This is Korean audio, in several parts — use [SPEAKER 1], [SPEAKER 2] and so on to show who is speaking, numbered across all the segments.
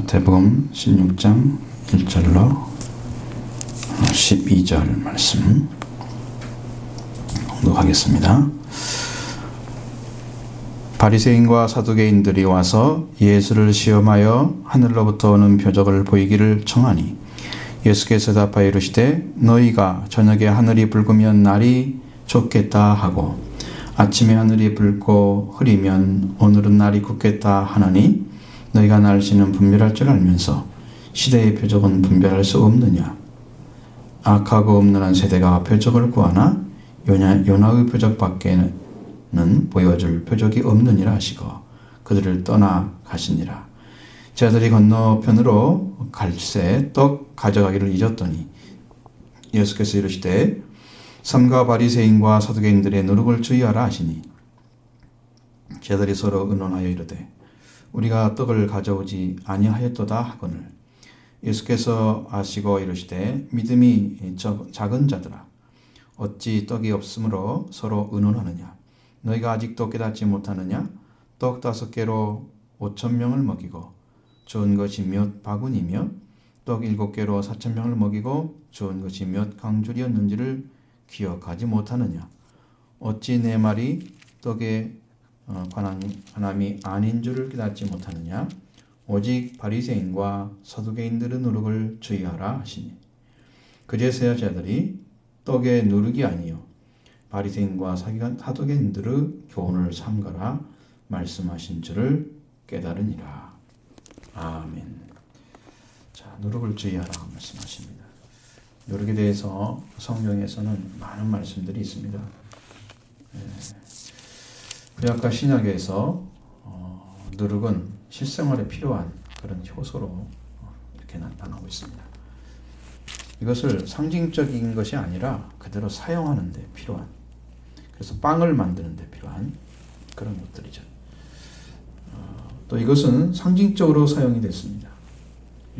[SPEAKER 1] 마태복음 16장 1절로 12절 말씀 공독하겠습니다. 바리새인과 사두개인들이 와서 예수를 시험하여 하늘로부터 오는 표적을 보이기를 청하니 예수께서 대답하여 이르시되 너희가 저녁에 하늘이 붉으면 날이 좋겠다 하고 아침에 하늘이 붉고 흐리면 오늘은 날이 굳겠다 하느니 너희가 날씨는 분별할 줄 알면서 시대의 표적은 분별할 수 없느냐. 악하고 음란한 세대가 표적을 구하나 요나의 표적밖에는 보여줄 표적이 없느니라 하시고 그들을 떠나 가시니라. 제자들이 건너편으로 갈새 떡 가져가기를 잊었더니 예수께서 이르시되 삼가 바리새인과 사두개인들의 노력을 주의하라 하시니 제자들이 서로 의논하여 이르되 우리가 떡을 가져오지 아니하였도다 하거늘 예수께서 아시고 이르시되 믿음이 작은 자들아 어찌 떡이 없으므로 서로 의논하느냐. 너희가 아직도 깨닫지 못하느냐. 떡 5개로 5,000명을 먹이고 좋은 것이 몇 바구니며 떡 7개로 4,000명을 먹이고 좋은 것이 몇 강줄이었는지를 기억하지 못하느냐. 어찌 내 말이 떡에 관함이 아닌 줄을 깨닫지 못하느냐. 오직 바리새인과 사두개인들의 누룩을 주의하라 하시니 그제서야 제자들이 떡의 누룩이 아니요 바리새인과 사두개인들의 교훈을 삼가라 말씀하신 줄을 깨달으니라. 아멘. 자, 누룩을 주의하라 말씀하십니다. 누룩에 대해서 성경에서는 많은 말씀들이 있습니다. 구약과 신약에서 누룩은 실생활에 필요한 그런 효소로 이렇게 나타나고 있습니다. 이것을 상징적인 것이 아니라 그대로 사용하는 데 필요한, 그래서 빵을 만드는 데 필요한 그런 것들이죠. 또 이것은 상징적으로 사용이 됐습니다.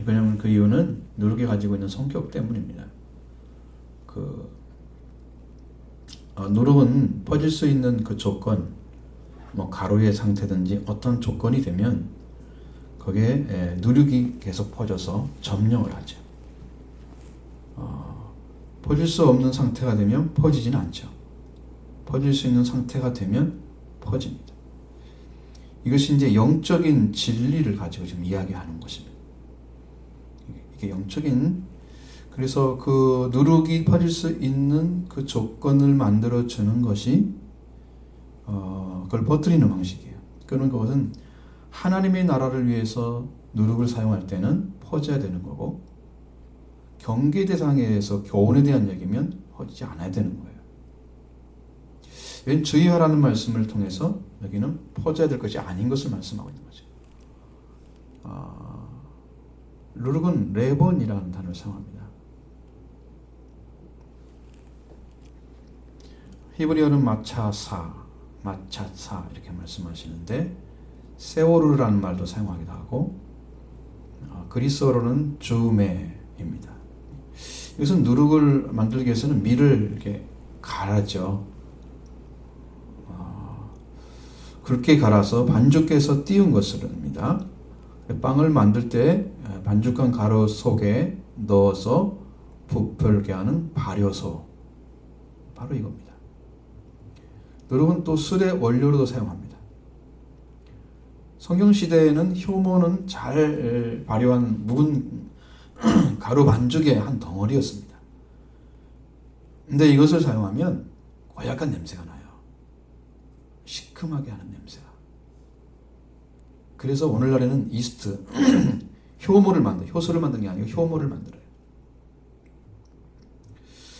[SPEAKER 1] 왜냐하면 그 이유는 누룩이 가지고 있는 성격 때문입니다. 누룩은 퍼질 수 있는 그 조건, 가루의 상태든지 어떤 조건이 되면 거기에 누룩이 계속 퍼져서 점령을 하죠. 퍼질 수 없는 상태가 되면 퍼지지는 않죠. 퍼질 수 있는 상태가 되면 퍼집니다. 이것이 이제 영적인 진리를 가지고 지금 이야기하는 것입니다. 이게 영적인, 그래서 그 누룩이 퍼질 수 있는 그 조건을 만들어 주는 것이 그걸 퍼뜨리는 방식이에요. 그런 것은 하나님의 나라를 위해서 누룩을 사용할 때는 퍼져야 되는 거고 경계 대상에서 교훈에 대한 얘기면 퍼지지 않아야 되는 거예요. 왠 주의하라는 말씀을 통해서 여기는 퍼져야 될 것이 아닌 것을 말씀하고 있는 거죠. 누룩은 레본이라는 단어를 사용합니다. 히브리어는 마차사 이렇게 말씀하시는데 세오르라는 말도 사용하기도 하고 그리스어로는 주메입니다. 이것은 누룩을 만들기 위해서는 밀을 이렇게 갈아죠. 그렇게 갈아서 반죽해서 띄운 것입니다. 빵을 만들 때 반죽한 가루 속에 넣어서 부풀게 하는 발효소, 바로 이겁니다. 누룩은 또 술의 원료로도 사용합니다. 성경시대에는 효모는 잘 발효한 묵은 가루 반죽의 한 덩어리였습니다. 근데 이것을 사용하면 고약한 냄새가 나요. 시큼하게 하는 냄새가. 그래서 오늘날에는 이스트, 효소를 만드는 게 아니고 효모를 만들어요.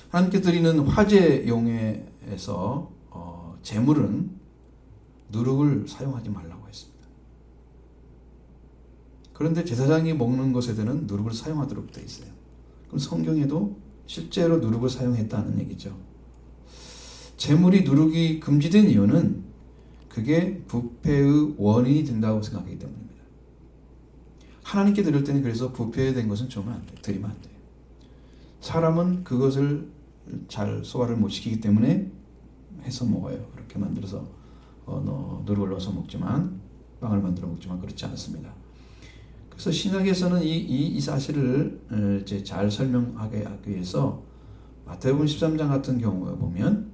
[SPEAKER 1] 하나님께 드리는 화제 용회에서 제물은 누룩을 사용하지 말라고 했습니다. 그런데 제사장이 먹는 것에는 누룩을 사용하도록 되어 있어요. 그럼 성경에도 실제로 누룩을 사용했다는 얘기죠. 제물이 누룩이 금지된 이유는 그게 부패의 원인이 된다고 생각하기 때문입니다. 하나님께 드릴 때는 그래서 부패된 것은 드리면 안 돼요. 사람은 그것을 잘 소화를 못 시키기 때문에 해서 먹어요. 그렇게 만들어서 누룩을 넣어서 먹지만 빵을 만들어 먹지만 그렇지 않습니다. 그래서 신학에서는 이 사실을 이제 잘 설명하게 하기 위해서 마태복음 13장 같은 경우에 보면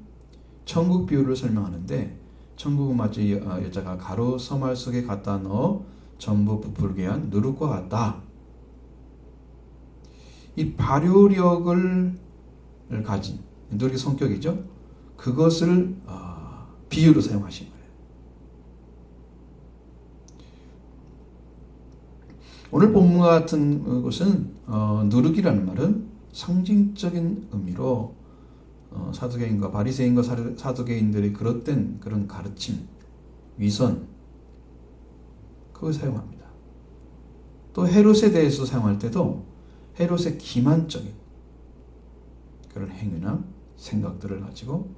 [SPEAKER 1] 천국 비유를 설명하는데, 천국은 마치 여자가 가루 서말 속에 갖다 넣어 전부 부풀게 한 누룩과 같다. 이 발효력을 가진 누룩의 성격이죠. 그것을 비유로 사용하신 거예요. 오늘 본문과 같은 것은 누룩이라는 말은 상징적인 의미로 사두개인과 바리새인과 사두개인들의 그릇된 그런 가르침, 위선, 그걸 사용합니다. 또 헤롯에 대해서 사용할 때도 헤롯의 기만적인 그런 행위나 생각들을 가지고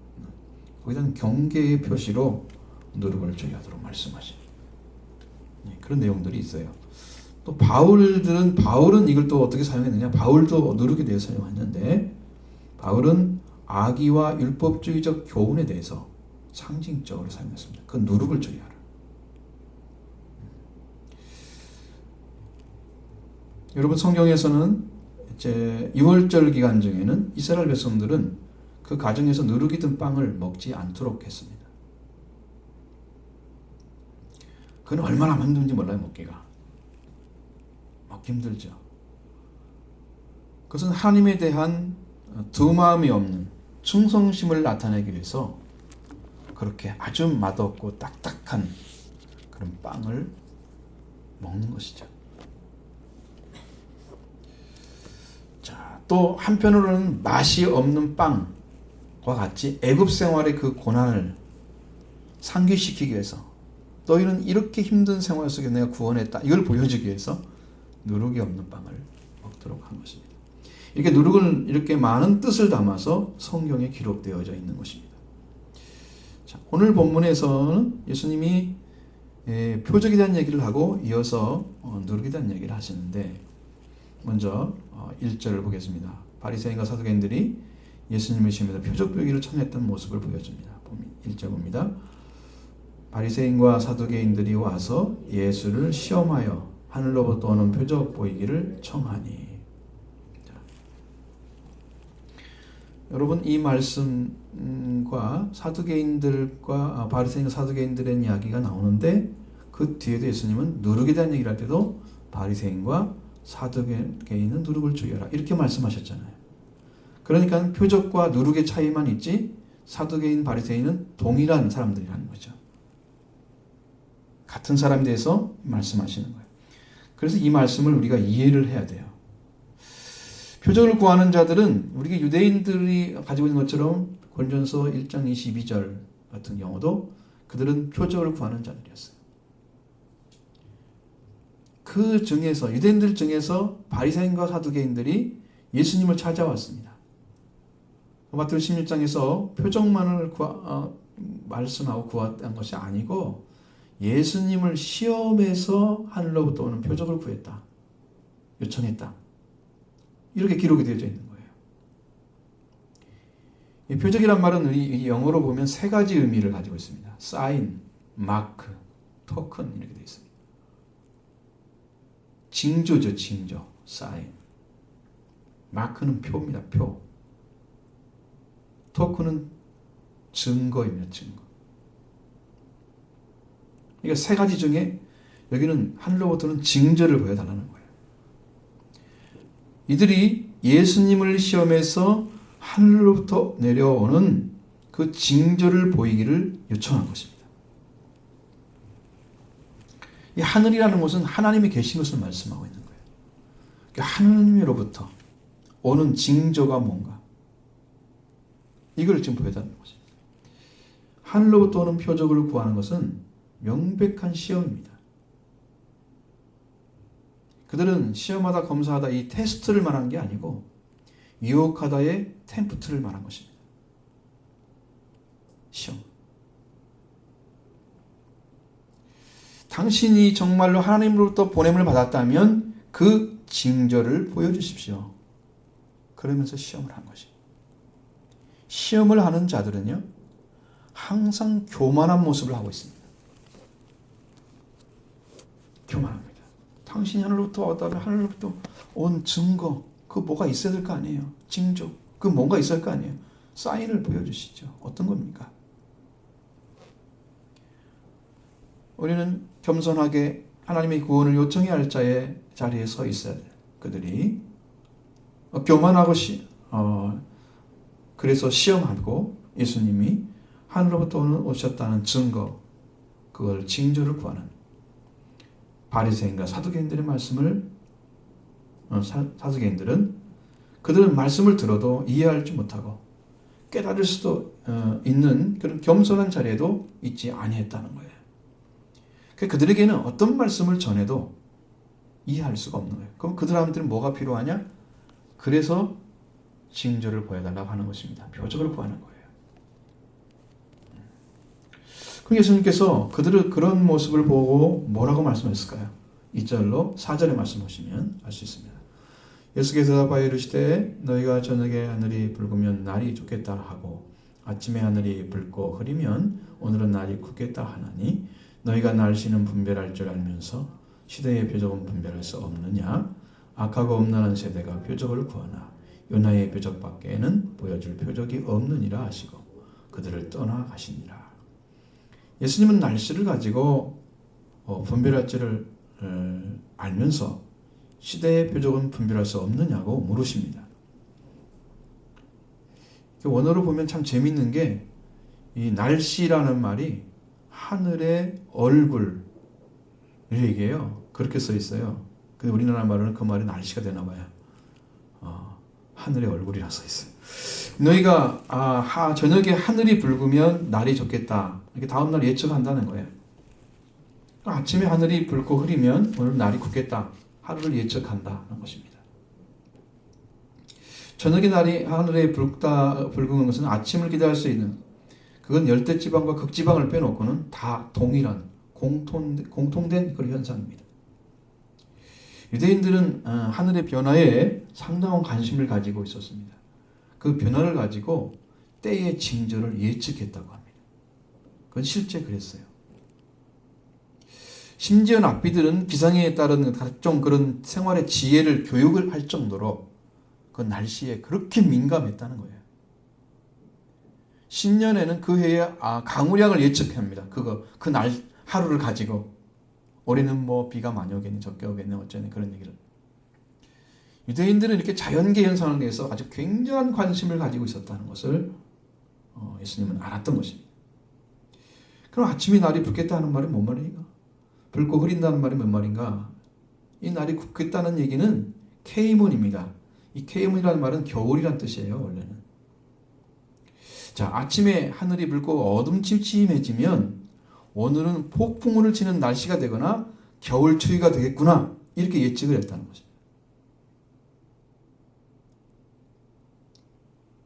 [SPEAKER 1] 거기에 대한 경계의 표시로 누룩을 저기하도록 말씀하신 그런 내용들이 있어요. 또 바울은 이걸 또 어떻게 사용했느냐? 바울도 누룩에 대해서 사용했는데, 바울은 악의와 율법주의적 교훈에 대해서 상징적으로 사용했습니다. 그 누룩을 저기하라. 여러분, 성경에서는 이제 6월절 기간 중에는 이스라엘 백성들은 그 가정에서 누룩이 든 빵을 먹지 않도록 했습니다. 그건 얼마나 힘든지 몰라요, 먹기가. 먹기 힘들죠. 그것은 하나님에 대한 두 마음이 없는 충성심을 나타내기 위해서 그렇게 아주 맛없고 딱딱한 그런 빵을 먹는 것이죠. 자, 또 한편으로는 맛이 없는 빵과 같이 애굽 생활의 그 고난을 상기시키기 위해서, 너희는 이렇게 힘든 생활 속에 내가 구원했다, 이걸 보여주기 위해서 누룩이 없는 빵을 먹도록 한 것입니다. 이렇게 누룩은 이렇게 많은 뜻을 담아서 성경에 기록되어져 있는 것입니다. 자, 오늘 본문에서는 예수님이 표적에 대한 얘기를 하고 이어서 누룩에 대한 얘기를 하시는데, 먼저 1절을 보겠습니다. 바리새인과 사두개인들이 예수님을 시험해서 표적 보이기를 청했던 모습을 보여줍니다. 1절 봅니다. 바리새인과 사두개인들이 와서 예수를 시험하여 하늘로부터 오는 표적 보이기를 청하니. 자, 여러분, 이 말씀과 사두개인들과 바리새인과 사두개인들의 이야기가 나오는데, 그 뒤에도 예수님은 누룩에 대한 얘기를 할 때도 바리새인과 사두개인은 누룩을 주의하라, 이렇게 말씀하셨잖아요. 그러니까 표적과 누룩의 차이만 있지 사두개인, 바리새인은 동일한 사람들이라는 거죠. 같은 사람에 대해서 말씀하시는 거예요. 그래서 이 말씀을 우리가 이해를 해야 돼요. 표적을 구하는 자들은 우리가 유대인들이 가지고 있는 것처럼 고린도전서 1장 22절 같은 경우도 그들은 표적을 구하는 자들이었어요. 그 중에서, 유대인들 중에서 바리새인과 사두개인들이 예수님을 찾아왔습니다. 마태복음 16장에서 표적만을 말씀하고 구했던 것이 아니고 예수님을 시험해서 하늘로부터 오는 표적을 구했다, 요청했다, 이렇게 기록이 되어져 있는 거예요. 이 표적이란 말은 이 영어로 보면 세 가지 의미를 가지고 있습니다. 사인, 마크, 토큰, 이렇게 되어 있습니다. 징조죠, 징조. 사인. 마크는 표입니다, 표. 토큰은 증거입니다, 증거. 그러니까 세 가지 중에 여기는 하늘로부터는 징조를 보여달라는 거예요. 이들이 예수님을 시험해서 하늘로부터 내려오는 그 징조를 보이기를 요청한 것입니다. 이 하늘이라는 것은 하나님이 계신 것을 말씀하고 있는 거예요. 그러니까 하나님으로부터 오는 징조가 뭔가, 이걸 지금 보여달라는 것입니다. 하늘로부터 오는 표적을 구하는 것은 명백한 시험입니다. 그들은 시험하다, 검사하다, 이 테스트를 말한 게 아니고 유혹하다의 템프트를 말한 것입니다. 시험. 당신이 정말로 하나님으로부터 보냄을 받았다면 그 징조를 보여주십시오. 그러면서 시험을 한 것이에요. 시험을 하는 자들은요, 항상 교만한 모습을 하고 있습니다. 교만합니다. 당신이 하늘로부터 왔다면 하늘로부터 온 증거, 그 뭐가 있어야 될 거 아니에요. 징조, 그 뭔가 있을 거 아니에요. 사인을 보여주시죠. 어떤 겁니까? 우리는 겸손하게 하나님의 구원을 요청해야 할 자의 자리에 서 있어야 돼요. 그들이 교만하고 그래서 시험하고 예수님이 하늘로부터 오셨다는 증거, 그걸 징조를 구하는 바리새인과 사두개인들의 말씀을 사두개인들은 그들은 말씀을 들어도 이해하지 못하고 깨달을 수도 있는 그런 겸손한 자리에도 있지 아니했다는 거예요. 그들에게는 어떤 말씀을 전해도 이해할 수가 없는 거예요. 그럼 그들한테는 뭐가 필요하냐? 그래서 징조를 보여달라고 하는 것입니다. 표적을 구하는 거예요. 그럼 예수님께서 그들의 그런 모습을 보고 뭐라고 말씀하셨을까요? 2절로 4절에 말씀하시면 알 수 있습니다. 예수께서 대답하여 이르시되 너희가 저녁에 하늘이 붉으면 날이 좋겠다 하고 아침에 하늘이 붉고 흐리면 오늘은 날이 굳겠다 하나니 너희가 날씨는 분별할 줄 알면서 시대의 표적은 분별할 수 없느냐? 악하고 음란한 세대가 표적을 구하나 요나의 표적밖에는 보여줄 표적이 없느니라 하시고 그들을 떠나가시니라. 예수님은 날씨를 가지고 분별할 줄을 알면서 시대의 표적은 분별할 수 없느냐고 물으십니다. 원어로 보면 참 재밌는 게 이 날씨라는 말이 하늘의 얼굴을 얘기해요. 그렇게 써 있어요. 근데 우리나라 말로는 그 말이 날씨가 되나 봐요. 하늘의 얼굴이라 써 있어요. 너희가 저녁에 하늘이 붉으면 날이 좋겠다. 이렇게 다음날 예측한다는 거예요. 아침에 하늘이 붉고 흐리면 오늘 날이 굳겠다. 하루를 예측한다는 것입니다. 저녁에 하늘에 붉은 것은 아침을 기대할 수 있는, 그건 열대지방과 극지방을 빼놓고는 다 동일한 공통된 그런 현상입니다. 유대인들은 하늘의 변화에 상당한 관심을 가지고 있었습니다. 그 변화를 가지고 때의 징조를 예측했다고 합니다. 그건 실제 그랬어요. 심지어 랍비들은 기상에 따른 각종 그런 생활의 지혜를 교육을 할 정도로 그 날씨에 그렇게 민감했다는 거예요. 신년에는 그 해의 강우량을 예측합니다. 그 날 하루를 가지고 올해는 뭐 비가 많이 오겠네, 적게 오겠네, 어쩌네 그런 얘기를. 유대인들은 이렇게 자연계 현상에 대해서 아주 굉장한 관심을 가지고 있었다는 것을 예수님은 알았던 것입니다. 그럼 아침에 날이 붉겠다 하는 말이 뭔 말인가? 붉고 흐린다는 말이 뭔 말인가? 이 날이 굳겠다는 얘기는 케이몬입니다. 이 케이몬이라는 말은 겨울이란 뜻이에요, 원래는. 자, 아침에 하늘이 붉고 어둠침침해지면 오늘은 폭풍우를 치는 날씨가 되거나 겨울 추위가 되겠구나, 이렇게 예측을 했다는 것입니다.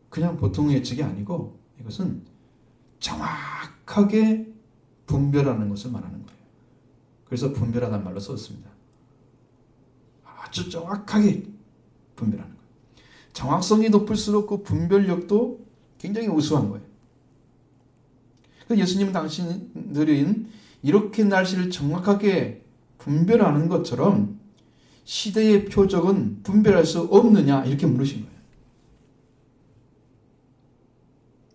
[SPEAKER 1] 그냥 보통 예측이 아니고 이것은 정확하게 분별하는 것을 말하는 거예요. 그래서 분별하다는 말로 썼습니다. 아주 정확하게 분별하는 거예요. 정확성이 높을수록 그 분별력도 굉장히 우수한 거예요. 그래서 예수님은 당신들은 이렇게 날씨를 정확하게 분별하는 것처럼 시대의 표적은 분별할 수 없느냐, 이렇게 물으신 거예요.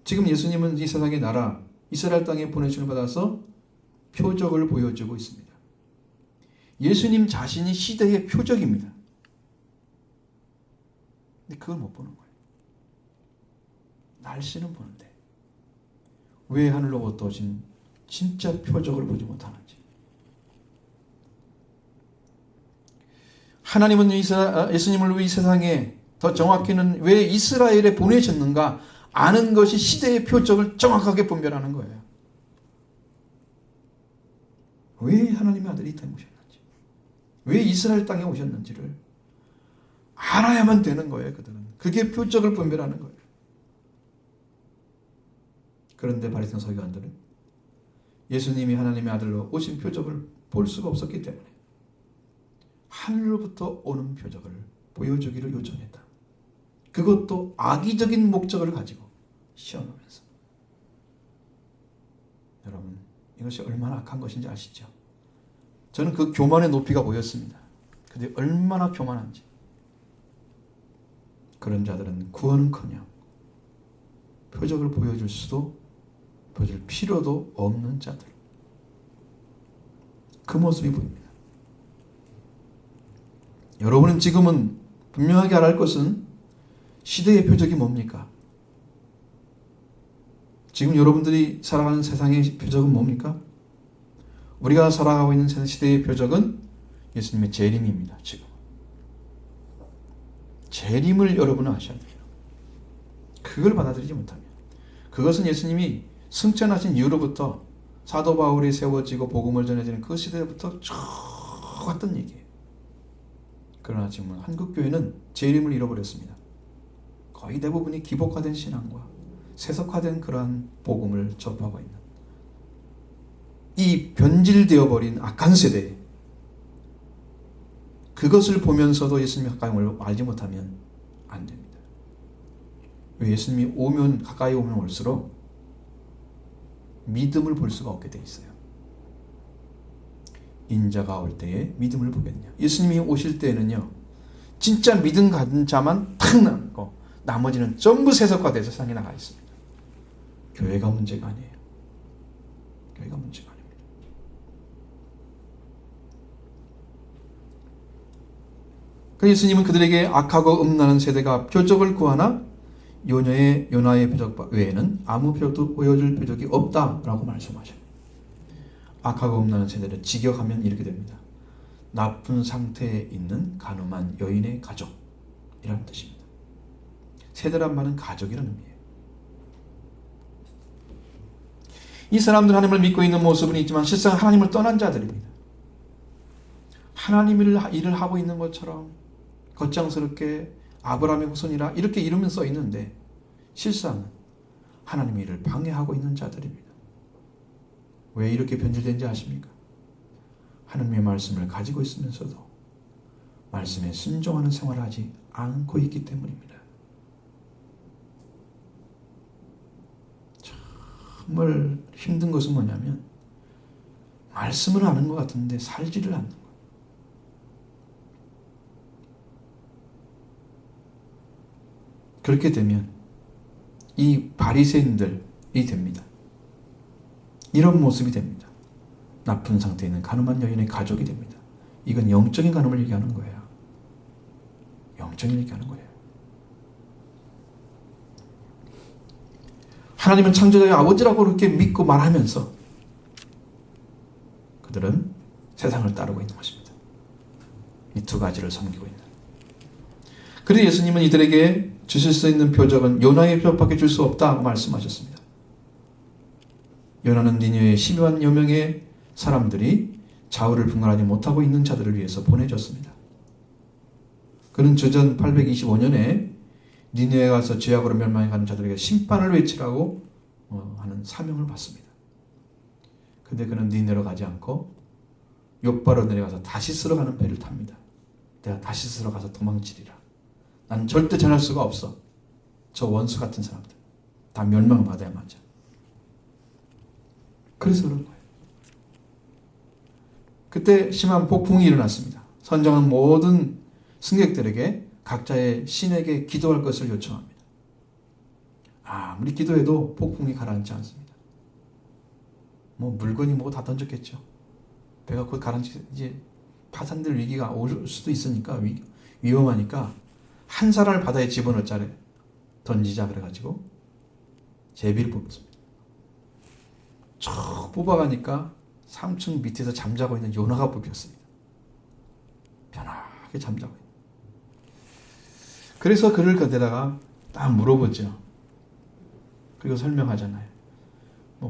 [SPEAKER 1] 지금 예수님은 이 세상의 나라 이스라엘 땅에 보내심을 받아서 표적을 보여주고 있습니다. 예수님 자신이 시대의 표적입니다. 근데 그걸 못 보는 거예요. 날씨는 보는데 왜 하늘로부터 오신 진짜 표적을 보지 못하는지. 하나님은 예수님을 이 세상에, 더 정확히는 왜 이스라엘에 보내셨는가 아는 것이 시대의 표적을 정확하게 분별하는 거예요. 왜 하나님의 아들이 이 땅에 오셨는지, 왜 이스라엘 땅에 오셨는지를 알아야만 되는 거예요. 그들은 그게 표적을 분별하는 거예요. 그런데 바리새인 서기관들은 예수님이 하나님의 아들로 오신 표적을 볼 수가 없었기 때문에 하늘로부터 오는 표적을 보여주기를 요청했다. 그것도 악의적인 목적을 가지고 시험하면서. 여러분, 이것이 얼마나 악한 것인지 아시죠? 저는 그 교만의 높이가 보였습니다. 그들이 얼마나 교만한지. 그런 자들은 구원은커녕 표적을 보여줄 필요도 없는 자들. 그 모습이 보입니다. 여러분은 지금은 분명하게 알아야 할 것은 시대의 표적이 뭡니까? 지금 여러분들이 살아가는 세상의 표적은 뭡니까? 우리가 살아가고 있는 시대의 표적은 예수님의 재림입니다. 지금 재림을 여러분은 아셔야 돼요. 그걸 받아들이지 못하면, 그것은 예수님이 승천하신 이후로부터 사도 바울이 세워지고 복음을 전해지는 그 시대부터 쭉 왔던 얘기예요. 그러나 지금 한국교회는 재림을 잃어버렸습니다. 거의 대부분이 기복화된 신앙과 세속화된 그러한 복음을 접하고 있는 이 변질되어 버린 악한 세대, 그것을 보면서도 예수님이 가까이 알지 못하면 안 됩니다. 왜? 예수님이 가까이 오면 올수록 믿음을 볼 수가 없게 돼 있어요. 인자가 올 때에 믿음을 보겠냐. 예수님이 오실 때에는요, 진짜 믿음 가진 자만 탁 남고 나머지는 전부 세속화돼서 세상에 나가 있습니다. 교회가 문제가 아니에요. 교회가 문제가 아닙니다. 예수님은 그들에게 악하고 음란한 세대가 표적을 구하나 요나의 표적 외에는 아무 표적도 보여줄 표적이 없다라고 말씀하셔요. 악하고 음란한 세대를 직역하면 이렇게 됩니다. 나쁜 상태에 있는 가늠한 여인의 가족이라는 뜻입니다. 세대란 말은 가족이라는 의미예요. 이 사람들 하나님을 믿고 있는 모습은 있지만 실상 하나님을 떠난 자들입니다. 하나님의 일을 하고 있는 것처럼 겉장스럽게 아브라함의 후손이라 이렇게 이름은 써 있는데 실상은 하나님의 일을 방해하고 있는 자들입니다. 왜 이렇게 변질된지 아십니까? 하나님의 말씀을 가지고 있으면서도 말씀에 순종하는 생활을 하지 않고 있기 때문입니다. 정말 힘든 것은 뭐냐면 말씀을 아는 것 같은데 살지를 않는 거예요. 그렇게 되면 이 바리새인들이 됩니다. 이런 모습이 됩니다. 나쁜 상태에 있는 가늠한 여인의 가족이 됩니다. 이건 영적인 가늠을 얘기하는 거예요. 영적인 얘기하는 거예요. 하나님은 창조자의 아버지라고 그렇게 믿고 말하면서 그들은 세상을 따르고 있는 것입니다. 이 두 가지를 섬기고 있는. 그래서 예수님은 이들에게 주실 수 있는 표적은 요나의 표적밖에 줄 수 없다고 말씀하셨습니다. 요나는 니느웨에 12만여 명의 사람들이 좌우를 분간하지 못하고 있는 자들을 위해서 보내줬습니다. 그는 주전 825년에 니느웨에 가서 죄악으로 멸망해가는 자들에게 심판을 외치라고 하는 사명을 받습니다. 근데 그는 니느웨로 가지 않고 욥바로 내려가서 다시스로 가는 배를 탑니다. 내가 다시스로 가서 도망치리라. 난 절대 전할 수가 없어. 저 원수 같은 사람들 다 멸망을 받아야만 하죠. 그래서 그런 거예요. 그때 심한 폭풍이 일어났습니다. 선장은 모든 승객들에게 각자의 신에게 기도할 것을 요청합니다. 아무리 기도해도 폭풍이 가라앉지 않습니다. 물건이 다 던졌겠죠. 배가 곧 가라앉지, 이제 파산될 위기가 올 수도 있으니까 위험하니까 한 사람을 바다에 집어넣자래. 던지자 그래가지고 제비를 뽑습니다. 쭉 뽑아가니까 3층 밑에서 잠자고 있는 요나가 뽑혔습니다. 편하게 잠자고 있는. 그래서 그를 그대다가 딱 물어보죠. 그리고 설명하잖아요.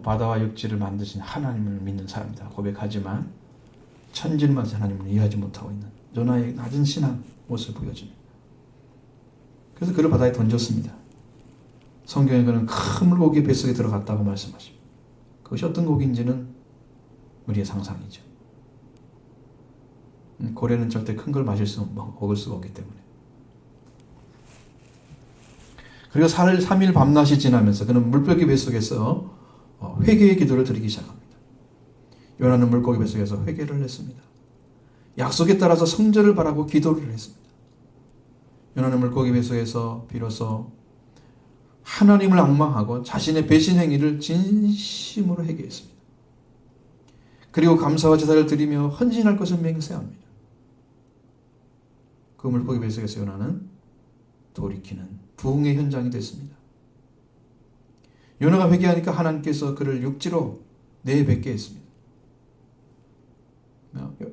[SPEAKER 1] 바다와 육지를 만드신 하나님을 믿는 사람이다 고백하지만 천지를 만드신 하나님을 이해하지 못하고 있는 요나의 낮은 신앙 모습을 보여줍니다. 그래서 그를 바다에 던졌습니다. 성경에 그는 큰 물고기 뱃속에 들어갔다고 말씀하십니다. 그것이 어떤 고기인지는 우리의 상상이죠. 고래는 절대 큰 걸 먹을 수가 없기 때문에. 그리고 3일 밤낮이 지나면서 그는 물고기 뱃속에서 회개의 기도를 드리기 시작합니다. 요나는 물고기 뱃속에서 회개를 했습니다. 약속에 따라서 성전을 바라고 기도를 했습니다. 요나는 물고기 뱃속에서 비로소 하나님을 앙망하고 자신의 배신 행위를 진심으로 회개했습니다. 그리고 감사와 제사를 드리며 헌신할 것을 맹세합니다. 그 물고기 뱃속에서 요나는 돌이키는 부흥의 현장이 됐습니다. 요나가 회개하니까 하나님께서 그를 육지로 내뱉게 했습니다.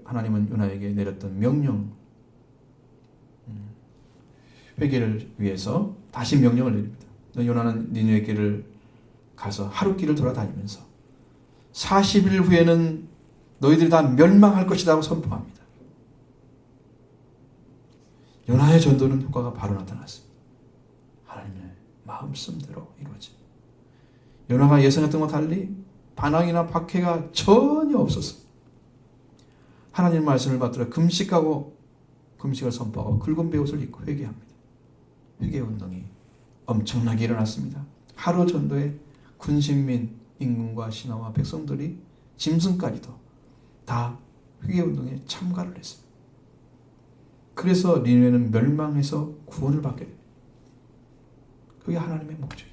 [SPEAKER 1] 하나님은 요나에게 내렸던 명령, 회개를 위해서 다시 명령을 내립니다. 요나는 니느웨 길을 가서 하루 길을 돌아다니면서 40일 후에는 너희들이 다 멸망할 것이라고 선포합니다. 요나의 전도는 효과가 바로 나타났습니다. 하나님의 마음씀대로 이루어집니다. 요나가 예상했던 것과 달리 반항이나 박해가 전혀 없었습니다. 하나님 말씀을 받들어 금식을 선포하고 굵은 베옷을 입고 회개합니다. 회개 운동이 엄청나게 일어났습니다. 하루 전도에 군신민 임금과 신하와 백성들이 짐승까지도 다 회개 운동에 참가를 했습니다. 그래서 니느웨는 멸망해서 구원을 받게 됩니다. 그게 하나님의 목적이에요.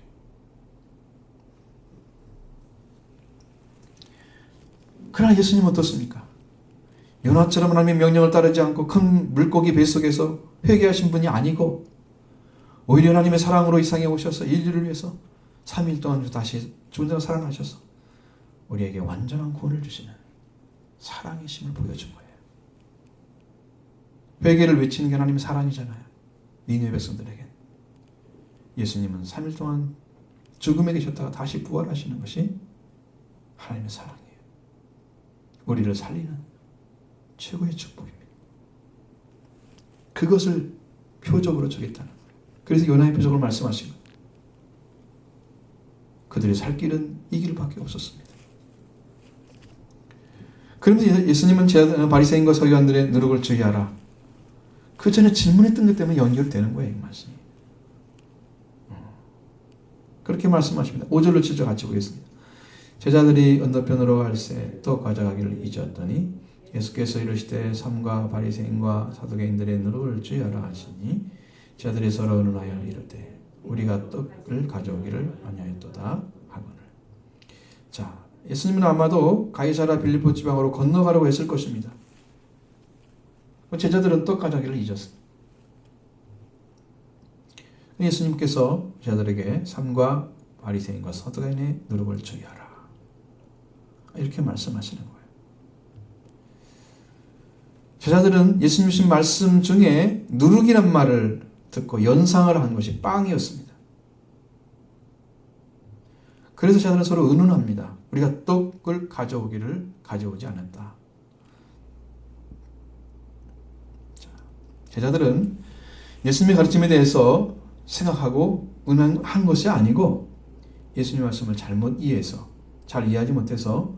[SPEAKER 1] 그러나 예수님은 어떻습니까? 요나처럼 하나님의 명령을 따르지 않고 큰 물고기 뱃속에서 회개하신 분이 아니고 오히려 하나님의 사랑으로 이 세상에 오셔서 인류를 위해서 3일 동안 다시 죽은 자를 살아나셔서 우리에게 완전한 구원을 주시는 사랑의 힘을 보여준 거예요. 회개를 외치는 게 하나님의 사랑이잖아요. 니느웨 백성들에게. 예수님은 3일 동안 죽음에 계셨다가 다시 부활하시는 것이 하나님의 사랑이에요. 우리를 살리는 최고의 축복입니다. 그것을 표적으로 주겠다는 거예요. 그래서 요나의 표적을 말씀하신 거예요. 그들의 살 길은 이 길밖에 없었습니다. 그러면서 예수님은 바리새인과 서기관들의 누룩을 주의하라. 그 전에 질문했던 것 때문에 연결되는 거예요. 이 말씀이. 그렇게 말씀하십니다. 5절로 7절 같이 보겠습니다. 제자들이 언덕편으로 갈새 떡 가져가기를 잊었더니 예수께서 이르시되 삼가 바리새인과 사두개인들의 누룩을 주의하라 하시니 제자들이 서로 의논하여 이르되 우리가 떡을 가져오기를 아니하였도다 하거늘. 자, 예수님은 아마도 가이사랴 빌립보 지방으로 건너가려고 했을 것입니다. 제자들은 떡 가져가기를 잊었습니다. 예수님께서 제자들에게 삼가 바리새인과 사두개인의 누룩을 주의하라. 이렇게 말씀하시는 거예요. 제자들은 예수님 주신 말씀 중에 누룩이란 말을 듣고 연상을 한 것이 빵이었습니다. 그래서 제자들은 서로 의논합니다. 우리가 떡을 가져오지 않았다. 제자들은 예수님의 가르침에 대해서 생각하고 의논한 것이 아니고 예수님의 말씀을 잘못 이해해서 잘 이해하지 못해서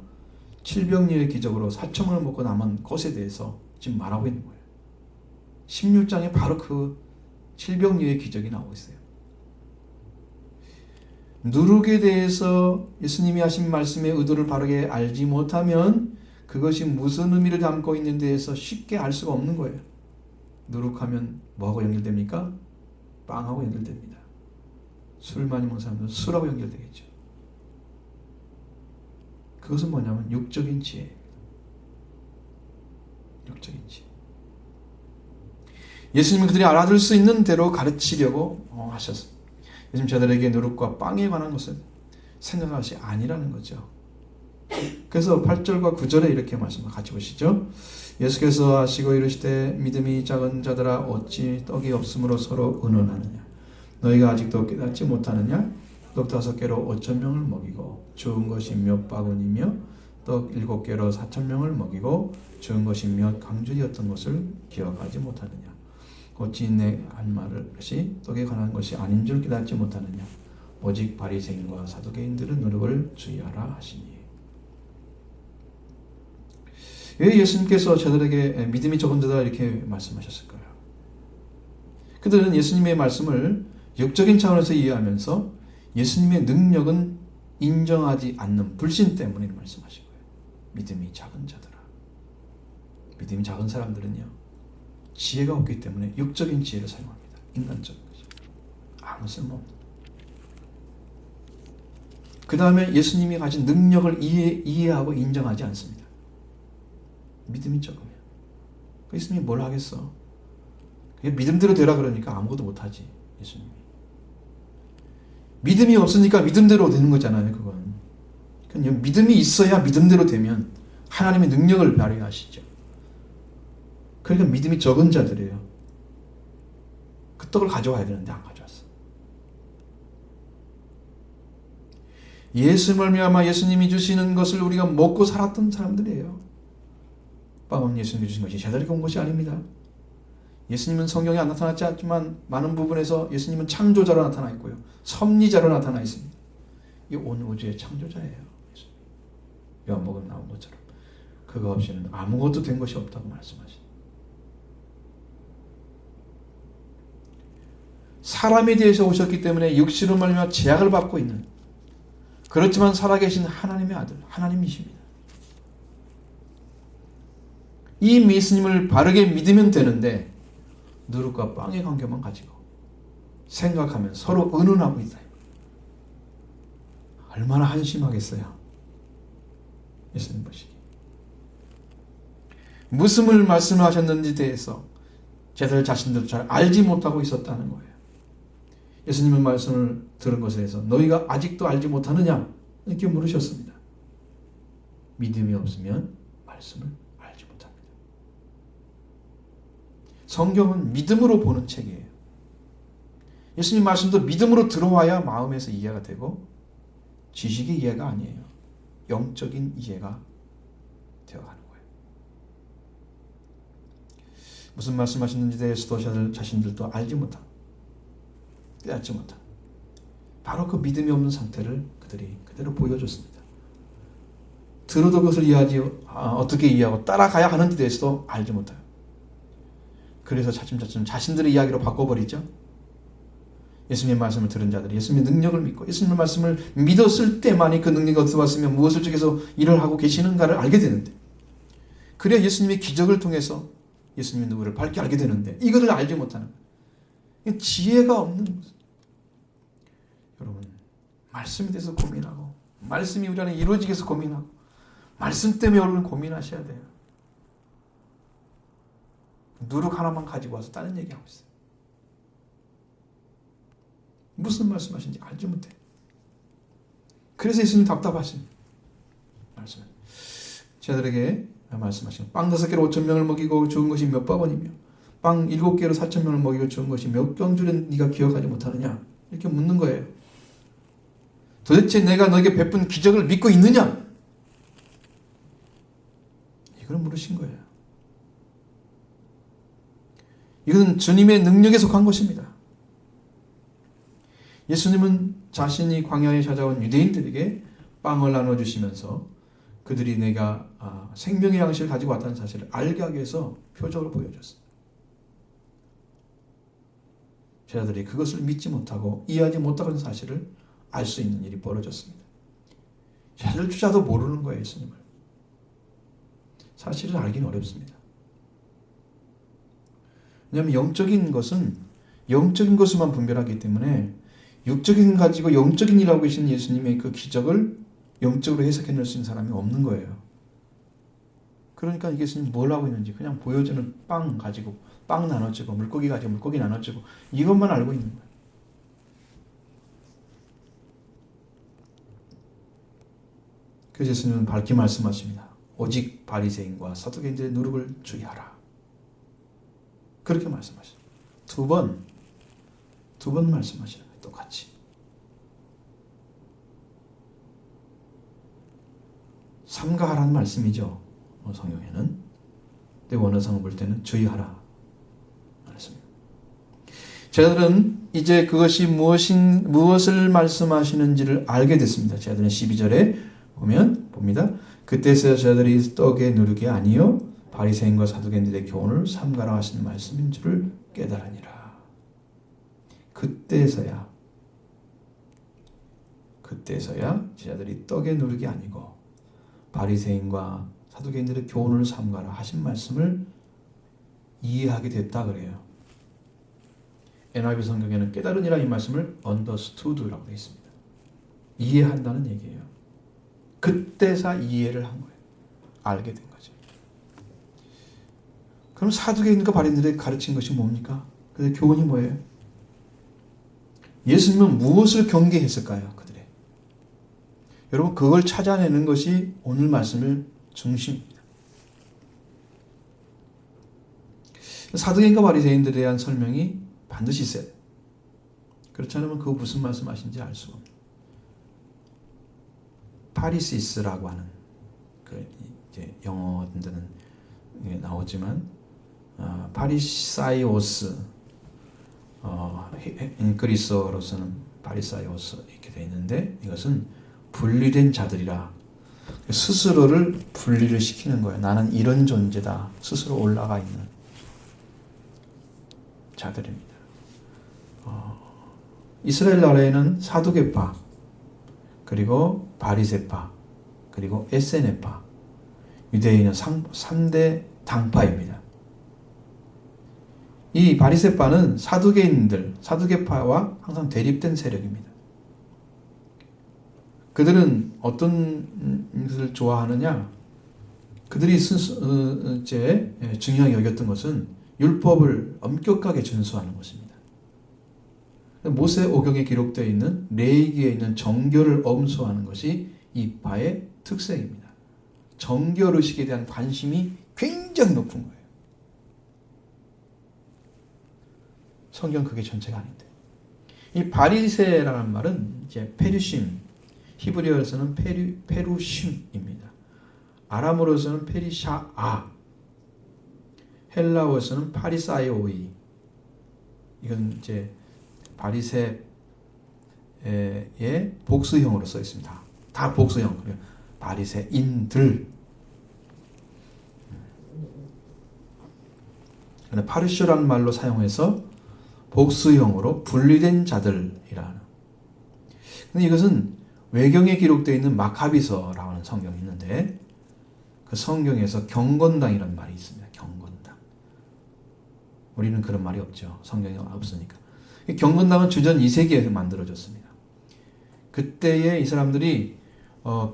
[SPEAKER 1] 칠병리의 기적으로 4,000원을 먹고 남은 것에 대해서 지금 말하고 있는 거예요. 16장에 바로 그 칠병리의 기적이 나오고 있어요. 누룩에 대해서 예수님이 하신 말씀의 의도를 바르게 알지 못하면 그것이 무슨 의미를 담고 있는 데에서 쉽게 알 수가 없는 거예요. 누룩하면 뭐하고 연결됩니까? 빵하고 연결됩니다. 술 많이 먹는 사람들은 술하고 연결되겠죠. 그것은 뭐냐면 육적인 지혜입니다. 육적인 지혜. 예수님은 그들이 알아들 수 있는 대로 가르치려고 하셨습니다. 예수님 저들에게 누룩과 빵에 관한 것은 생각할 것이 아니라는 거죠. 그래서 8절과 9절에 이렇게 말씀을 같이 보시죠. 예수께서 하시고 이르시되 믿음이 작은 자들아 어찌 떡이 없으므로 서로 의논하느냐. 너희가 아직도 깨닫지 못하느냐. 떡 5개로 5,000명을 먹이고 주은 것이 몇 바구니며 떡 7개로 4,000명을 먹이고 주은 것이 몇 강줄이었던 것을 기억하지 못하느냐. 어찌 내 할 말을 것이 떡에 관한 것이 아닌 줄 깨닫지 못하느냐. 오직 바리새인과 사두개인들은 누룩을 주의하라 하시니. 왜 예수님께서 저들에게 믿음이 적은 자다 이렇게 말씀하셨을까요? 그들은 예수님의 말씀을 육적인 차원에서 이해하면서 예수님의 능력은 인정하지 않는 불신 때문에 말씀하신 거예요. 믿음이 작은 자들아. 믿음이 작은 사람들은요, 지혜가 없기 때문에 육적인 지혜를 사용합니다. 인간적인 거죠. 아무 쓸모없는. 그 다음에 예수님이 가진 능력을 이해하고 인정하지 않습니다. 믿음이 적으면. 예수님이 뭘 하겠어? 그게 믿음대로 되라 그러니까 아무것도 못하지, 예수님이. 믿음이 없으니까 믿음대로 되는 거잖아요, 그건. 그러니까 믿음이 있어야 믿음대로 되면 하나님의 능력을 발휘하시죠. 그러니까 믿음이 적은 자들이에요. 그 떡을 가져와야 되는데 안 가져왔어. 예수 말미암아 예수님이 주시는 것을 우리가 먹고 살았던 사람들이에요. 빵은 예수님이 주신 것이 제자리가 온 것이 아닙니다. 예수님은 성경에 안 나타났지 않지만 많은 부분에서 예수님은 창조자로 나타나 있고요, 섭리자로 나타나 있습니다. 이 온 우주의 창조자예요. 예수님. 요한복음 나온 것처럼 그거 없이는 아무것도 된 것이 없다고 말씀하십니다. 사람에 대해서 오셨기 때문에 육신으로 말미암아 제약을 받고 있는, 그렇지만 살아계신 하나님의 아들, 하나님이십니다. 이 예수님을 바르게 믿으면 되는데 누룩과 빵의 관계만 가지고 생각하면 서로 의논하고 있다. 얼마나 한심하겠어요. 예수님 보시기. 무슨 말씀하셨는지 대해서 제자들 자신들도 잘 알지 못하고 있었다는 거예요. 예수님의 말씀을 들은 것에 대해서 너희가 아직도 알지 못하느냐? 이렇게 물으셨습니다. 믿음이 없으면 말씀을 알지 못합니다. 성경은 믿음으로 보는 책이에요. 예수님 말씀도 믿음으로 들어와야 마음에서 이해가 되고 지식의 이해가 아니에요. 영적인 이해가 되어가는 거예요. 무슨 말씀하셨는지 대해서도 자신들도 알지 못하고 깨닫지 못한, 바로 그 믿음이 없는 상태를 그들이 그대로 보여줬습니다. 들어도 그것을 어떻게 이해하고 따라가야 하는지 대해서도 알지 못해요. 그래서 차츰차츰 자신들의 이야기로 바꿔버리죠. 예수님의 말씀을 들은 자들이 예수님의 능력을 믿고 예수님의 말씀을 믿었을 때만이 그 능력이 어디서 왔으면 무엇을 통해서 일을 하고 계시는가를 알게 되는데, 그래야 예수님의 기적을 통해서 예수님의 누구를 밝게 알게 되는데 이것을 알지 못하는 거예요. 지혜가 없는 거죠. 여러분, 말씀에 대해서 고민하고 말씀이 우리 안에 이루어지기 위해서 고민하고 말씀 때문에 여러분 고민하셔야 돼요. 누룩 하나만 가지고 와서 다른 얘기하고 있어요. 무슨 말씀하신지 알지 못해. 그래서 예수님 답답하십니다. 말씀. 제자들에게 말씀하시는 빵 5개로 5,000명을 먹이고 죽은 것이 몇 바구니며 빵 7개로 4,000명을 먹이고 죽은 것이 몇 경주를 네가 기억하지 못하느냐? 이렇게 묻는 거예요. 도대체 내가 너에게 베푼 기적을 믿고 있느냐? 이걸 물으신 거예요. 이것은 주님의 능력에 속한 것입니다. 예수님은 자신이 광야에 찾아온 유대인들에게 빵을 나눠주시면서 그들이 내가 생명의 양식을 가지고 왔다는 사실을 알게 하기 위해서 표적을 보여줬습니다. 제자들이 그것을 믿지 못하고 이해하지 못하는 사실을 알 수 있는 일이 벌어졌습니다. 제자들조차도 모르는 거예요, 예수님을. 사실을 알기는 어렵습니다. 왜냐하면 영적인 것은 영적인 것으로만 분별하기 때문에 육적인 가지고 영적인 일하고 계시는 예수님의 그 기적을 영적으로 해석해낼 수 있는 사람이 없는 거예요. 그러니까 예수님이 뭘 하고 있는지 그냥 보여주는 빵 가지고 빵 나눠주고 물고기 가지고 물고기 나눠주고 이것만 알고 있는 거예요. 그래서 예수님은 밝게 말씀하십니다. 오직 바리새인과 사두개인들의 누룩을 주의하라. 그렇게 말씀하십니다. 두 번 말씀하시는 거예요. 똑같이. 삼가하라는 말씀이죠. 성경에는. 근데 원어상을 볼 때는 주의하라 말씀입니다. 제자들은 이제 그것이 무엇을 말씀하시는지를 알게 됐습니다. 제자들은 12절에 보면 봅니다. 그때서야 제자들이 떡의 누룩이 아니요 바리새인과 사두개인들의 교훈을 삼가라 하시는 말씀인 줄을 깨달으니라. 그때서야 제자들이 떡의 누룩이 아니고 바리새인과 사두개인들의 교훈을 삼가라 하신 말씀을 이해하게 됐다 그래요. NIV 성경에는 깨달으니라 이 말씀을 understood라고 되어 있습니다. 이해한다는 얘기예요. 그때서 이해를 한 거예요. 알게 된 거죠. 그럼 사두개인과 바리새인들이 가르친 것이 뭡니까? 그들의 교훈이 뭐예요? 예수님은 무엇을 경계했을까요? 그들의. 여러분 그걸 찾아내는 것이 오늘 말씀의 중심입니다. 사두개인과 바리새인들에 대한 설명이 반드시 있어야 돼요. 그렇지 않으면 그거 무슨 말씀하신지 알 수가 없어요. 파리시스라고 하는 그 이제 영어들은 나오지만 파리사이오스 그리스어로서는 파리사이오스 이렇게 되어 있는데 이것은 분리된 자들이라 스스로를 분리를 시키는 거예요. 나는 이런 존재다. 스스로 올라가 있는 자들입니다. 이스라엘 나라에는 사두개파 그리고 바리새파 그리고 에세네파 유대인은 3대 당파입니다. 이 바리새파는 사두개파와 항상 대립된 세력입니다. 그들은 어떤 것을 좋아하느냐? 그들이 중요하게 여겼던 것은 율법을 엄격하게 준수하는 것입니다. 모세오경에 기록되어 있는 레위기에 있는 정결을 엄수하는 것이 이 파의 특색입니다. 정결의식에 대한 관심이 굉장히 높은 거예요. 성경 그게 전체가 아닌데. 이 바리새라는 말은 이제 페르심, 히브리어에서는 페루심입니다. 아람어로서는 페리샤아, 헬라어에서는 파리사이오이. 이건 이제 바리새의 복수형으로 써 있습니다. 다 복수형. 바리새인들. 파르쇼라는 말로 사용해서 복수형으로 분리된 자들이라는. 근데 이것은 외경에 기록되어 있는 마카비서라고 하는 성경이 있는데 그 성경에서 경건당이라는 말이 있습니다. 경건당. 우리는 그런 말이 없죠. 성경에 없으니까. 경건당은 주전 2세기에 만들어졌습니다. 그때에 이 사람들이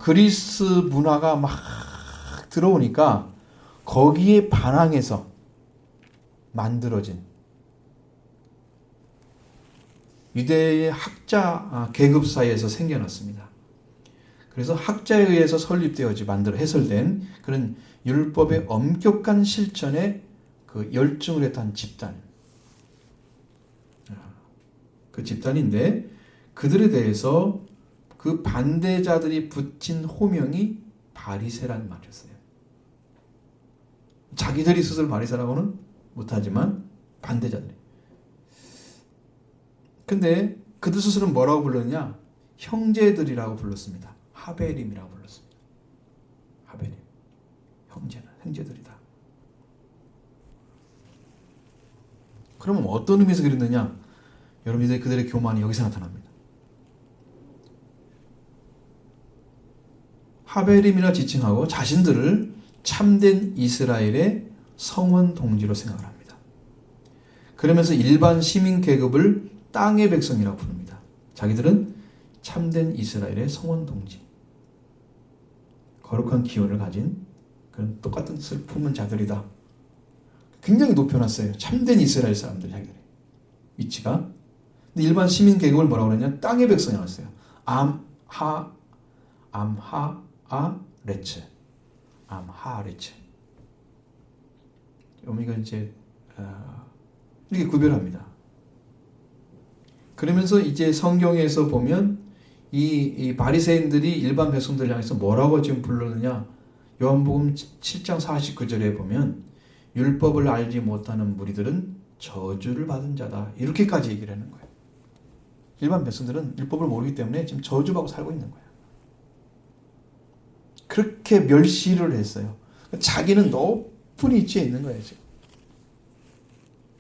[SPEAKER 1] 그리스 문화가 막 들어오니까 거기에 반항해서 만들어진 유대의 학자 계급 사이에서 생겨났습니다. 그래서 학자에 의해서 설립되어지 해설된 그런 율법의 엄격한 실천에 그 열중을 했던 집단. 그 집단인데 그들에 대해서 그 반대자들이 붙인 호명이 바리새라는 말이었어요. 자기들이 스스로 바리새라고는 못하지만 반대자들이. 근데 그들 스스로는 뭐라고 불렀냐? 형제들이라고 불렀습니다. 하베림이라고 불렀습니다. 하베림. 형제들이다. 그러면 어떤 의미에서 그랬느냐? 여러분들 그들의 교만이 여기서 나타납니다. 하베림이라 지칭하고 자신들을 참된 이스라엘의 성원 동지로 생각을 합니다. 그러면서 일반 시민 계급을 땅의 백성이라고 부릅니다. 자기들은 참된 이스라엘의 성원 동지. 거룩한 기호를 가진 그런 똑같은 뜻을 품은 자들이다. 굉장히 높여놨어요. 참된 이스라엘 사람들 자기들의 위치가. 근데 일반 시민 계급을 뭐라고 그러냐? 땅의 백성이라고 했어요. 암하아레츠. 여기가 이제 이렇게 구별합니다. 그러면서 이제 성경에서 보면 이 바리새인들이 일반 백성들 향해서 뭐라고 지금 불렀느냐? 요한복음 7장 49절에 보면 율법을 알지 못하는 무리들은 저주를 받은 자다. 이렇게까지 얘기를 하는 거예요. 일반 백성들은 율법을 모르기 때문에 지금 저주받고 살고 있는 거예요. 그렇게 멸시를 했어요. 자기는 높은 위치에 있는 거예요. 지금.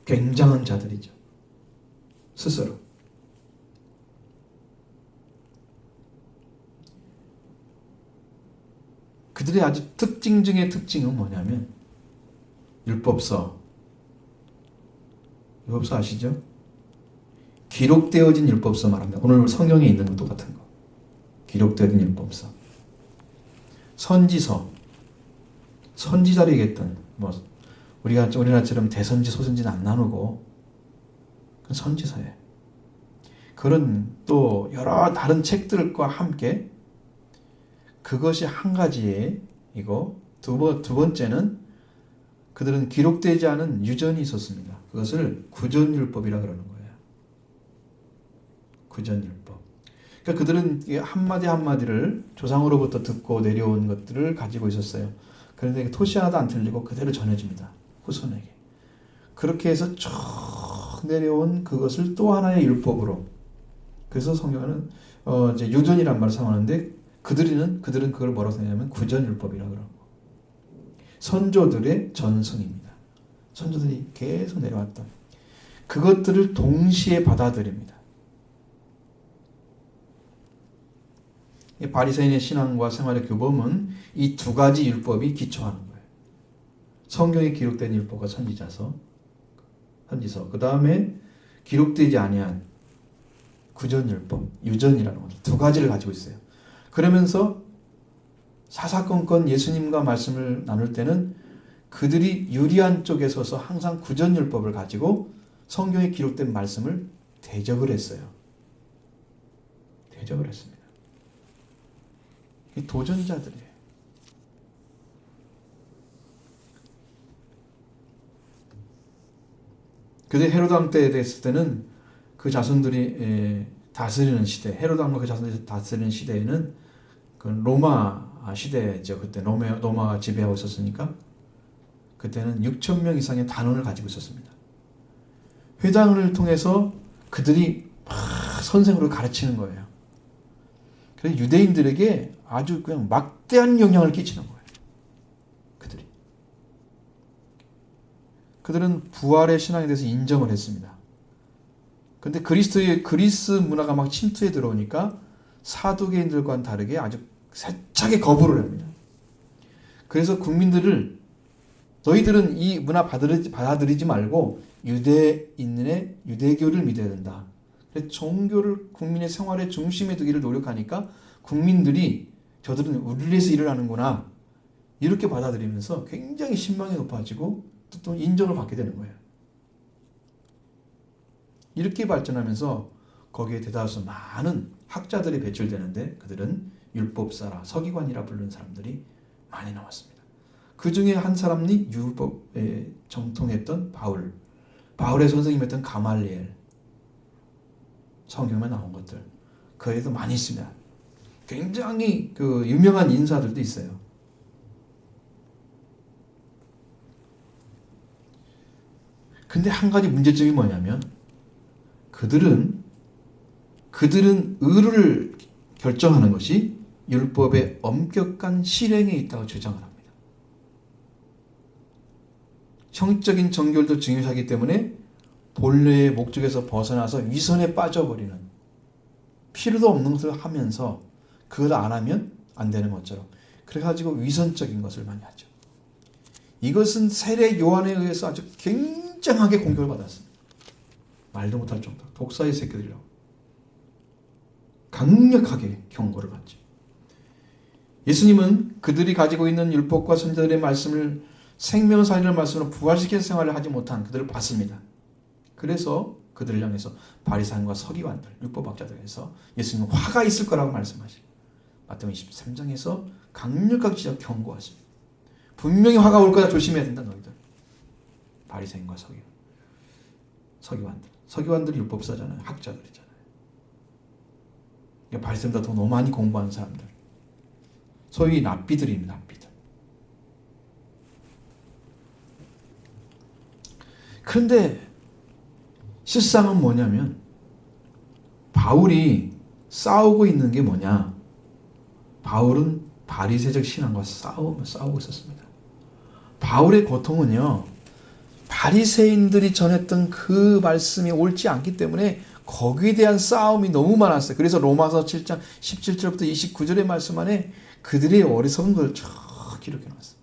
[SPEAKER 1] 굉장한 자들이죠. 스스로. 그들의 아주 특징 중의 특징은 뭐냐면 율법서 아시죠? 기록되어진 율법서 말합니다. 오늘 성경에 있는 것 똑같은 거. 기록되어진 율법서. 선지서. 선지자를 얘기했던 우리나라처럼 대선지 소선지는 안 나누고 그건 선지서예요. 그런 또 여러 다른 책들과 함께 그것이 한 가지의 이거 두 번째는 그들은 기록되지 않은 유전이 있었습니다. 그것을 구전율법이라 그러는 거예요. 구전율법. 그러니까 그들은 한마디 한마디를 조상으로부터 듣고 내려온 것들을 가지고 있었어요. 그런데 토시 하나도 안 틀리고 그대로 전해집니다. 후손에게. 그렇게 해서 쭉 내려온 그것을 또 하나의 율법으로. 그래서 성경은 이제 유전이란 말을 사용하는데 그들은 그걸 뭐라고 생각하냐면 구전율법이라고 그러고. 선조들의 전승입니다. 선조들이 계속 내려왔던 그것들을 동시에 받아들입니다. 바리새인의 신앙과 생활의 교범은 이 두 가지 율법이 기초하는 거예요. 성경에 기록된 율법과 선지서, 그 다음에 기록되지 아니한 구전율법, 유전이라는 거죠. 두 가지를 가지고 있어요. 그러면서 사사건건 예수님과 말씀을 나눌 때는 그들이 유리한 쪽에 서서 항상 구전율법을 가지고 성경에 기록된 말씀을 대적을 했어요. 대적을 했습니다. 이 도전자들이에요. 그때 헤로드 왕 때 됐을 때는 그 자손들이 다스리는 시대, 헤로드 왕과 그 자손들이 다스리는 시대에는 그 로마 시대죠. 그때 로마가 지배하고 있었으니까 그때는 6,000명 이상의 단원을 가지고 있었습니다. 회당을 통해서 그들이 막 선생으로 가르치는 거예요. 그래서 유대인들에게 아주 그냥 막대한 영향을 끼치는 거예요. 그들은 부활의 신앙에 대해서 인정을 했습니다. 그런데 그리스 문화가 막 침투해 들어오니까 사두개인들과는 다르게 아주 세차게 거부를 합니다. 그래서 국민들을 너희들은 이 문화 받아들이지 말고 유대인의 유대교를 믿어야 된다. 그래서 종교를 국민의 생활의 중심에 두기를 노력하니까 국민들이 저들은 우리를 위해서 일을 하는구나 이렇게 받아들이면서 굉장히 신망이 높아지고 또 인정을 받게 되는 거예요. 이렇게 발전하면서 거기에 대다수 많은 학자들이 배출되는데 그들은 율법사라 서기관이라 부르는 사람들이 많이 나왔습니다. 그 중에 한 사람이 율법에 정통했던 바울의 선생님이었던 가말리엘, 성경에 나온 것들 그 외에도 많이 있습니다. 굉장히 그 유명한 인사들도 있어요. 근데 한 가지 문제점이 뭐냐면 그들은 의를 결정하는 것이 율법의 엄격한 실행에 있다고 주장을 합니다. 형적인 정결도 중요하기 때문에 본래의 목적에서 벗어나서 위선에 빠져버리는 필요도 없는 것을 하면서 그걸 안 하면 안 되는 것처럼 그래가지고 위선적인 것을 많이 하죠. 이것은 세례 요한에 의해서 아주 굉장하게 공격을 받았습니다. 말도 못할 정도. 독사의 새끼들이라고. 강력하게 경고를 받죠. 예수님은 그들이 가지고 있는 율법과 선지자들의 말씀을 생명을 살리는 말씀으로 부활시키는 생활을 하지 못한 그들을 봤습니다. 그래서 그들을 향해서 바리새인과 서기관들, 율법학자들에서 예수님은 화가 있을 거라고 말씀하시고 마태복음 23장에서 강력하게 진짜 경고하십니다. 분명히 화가 올 거다 조심해야 된다 너희들. 바리새인과 서기관들이 율법사잖아요. 학자들이잖아요. 그러니까 바리새인보다 더 너무 많이 공부하는 사람들. 소위 랍비들입니다. 랍비들. 그런데 실상은 뭐냐면 바울이 싸우고 있는 게 뭐냐? 바울은 바리새적 신앙과 싸우고 있었습니다. 바울의 고통은요, 바리새인들이 전했던 그 말씀이 옳지 않기 때문에 거기에 대한 싸움이 너무 많았어요. 그래서 로마서 7장 17절부터 29절의 말씀 안에 그들의 어리석은 걸 쫙 기록해 놨어요.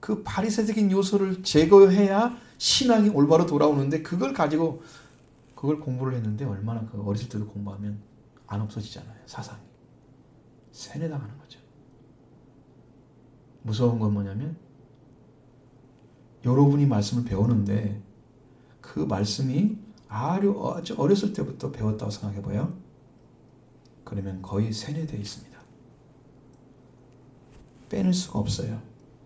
[SPEAKER 1] 그 바리새적인 요소를 제거해야 신앙이 올바로 돌아오는데 그걸 가지고 그걸 공부를 했는데 얼마나 그 어렸을 때도 공부하면 안 없어지잖아요. 사상이. 세뇌당하는 거죠. 무서운 건 뭐냐면 여러분이 말씀을 배우는데 그 말씀이 아주 어렸을 때부터 배웠다고 생각해봐요. 그러면 거의 세뇌되어 있습니다. 빼낼 수가 없어요.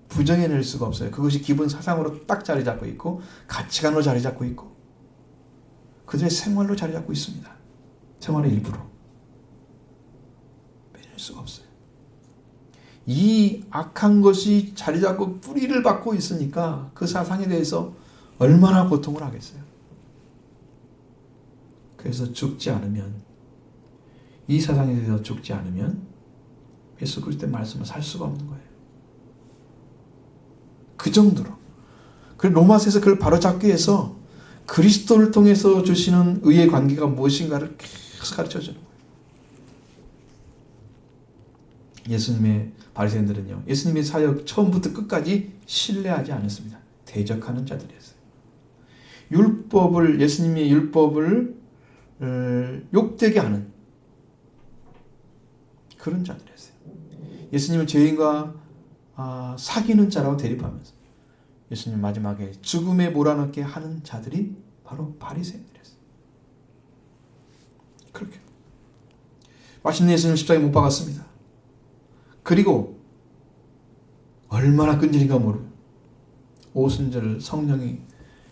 [SPEAKER 1] 부정해낼 수가 없어요. 그것이 기본 사상으로 딱 자리 잡고 있고 가치관으로 자리 잡고 있고 그들의 생활로 자리 잡고 있습니다. 생활의 일부로. 빼낼 수가 없어요. 이 악한 것이 자리 잡고 뿌리를 받고 있으니까 그 사상에 대해서 얼마나 고통을 하겠어요. 그래서 죽지 않으면 이 사상에 대해서 죽지 않으면 예수 그리스도의 말씀을 살 수가 없는 거예요. 그 정도로. 그리고 로마서에서 그걸 바로잡기 위해서 그리스도를 통해서 주시는 의의 관계가 무엇인가를 계속 가르쳐주는 거예요. 예수님의 바리새인들은요, 예수님의 사역 처음부터 끝까지 신뢰하지 않았습니다. 대적하는 자들이었어요. 예수님의 율법을 욕되게 하는 그런 자들이었어요. 예수님은 죄인과 사귀는 자라고 대립하면서 예수님 마지막에 죽음에 몰아넣게 하는 자들이 바로 바리새인들이었어요. 그렇게 맛있는 예수님 십자가에 못 박았습니다. 그리고 얼마나 끈질긴가 모르고 오순절 성령이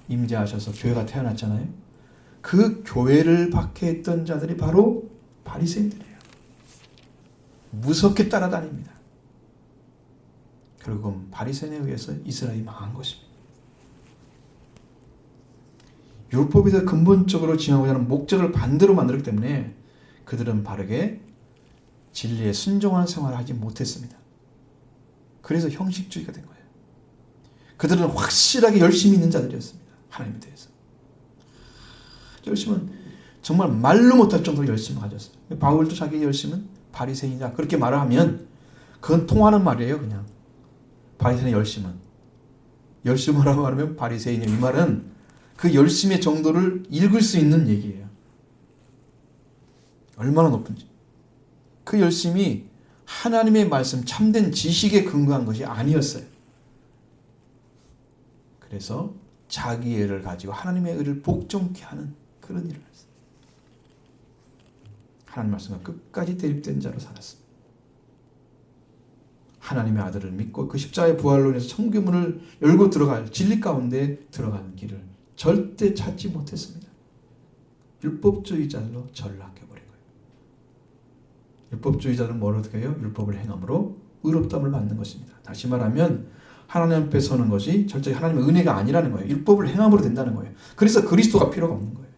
[SPEAKER 1] 임재하셔서 교회가 태어났잖아요. 그 교회를 박해했던 자들이 바로 바리새인들이에요. 무섭게 따라다닙니다. 결국은 바리새인에 의해서 이스라엘이 망한 것입니다. 율법에 대해 근본적으로 지향하고자 하는 목적을 반대로 만들기 때문에 그들은 바르게 진리에 순종하는 생활을 하지 못했습니다. 그래서 형식주의가 된 거예요. 그들은 확실하게 열심히 있는 자들이었습니다. 하나님에 대해서. 열심은 정말 말로 못할 정도로 열심을 가졌어요. 바울도 자기 열심은 바리새인이다 그렇게 말을 하면 그건 통하는 말이에요. 그냥 바리새인의 열심하라고 말하면 바리새인이에요. 이 말은 그 열심의 정도를 읽을 수 있는 얘기예요. 얼마나 높은지. 그 열심이 하나님의 말씀 참된 지식에 근거한 것이 아니었어요. 그래서 자기의 의를 가지고 하나님의 의를 복종케 하는 그런 일을 했어요. 하나님 말씀과 끝까지 대립된 자로 살았습니다. 하나님의 아들을 믿고 그 십자가의 부활로 인해서 천국의 문을 열고 들어갈 진리 가운데 들어가는 길을 절대 찾지 못했습니다. 율법주의자들로 전락해버린 거예요. 율법주의자들은 뭘 어떻게 해요? 율법을 행함으로 의롭다함을 받는 것입니다. 다시 말하면 하나님 앞에 서는 것이 절대 하나님의 은혜가 아니라는 거예요. 율법을 행함으로 된다는 거예요. 그래서 그리스도가 필요가 없는 거예요.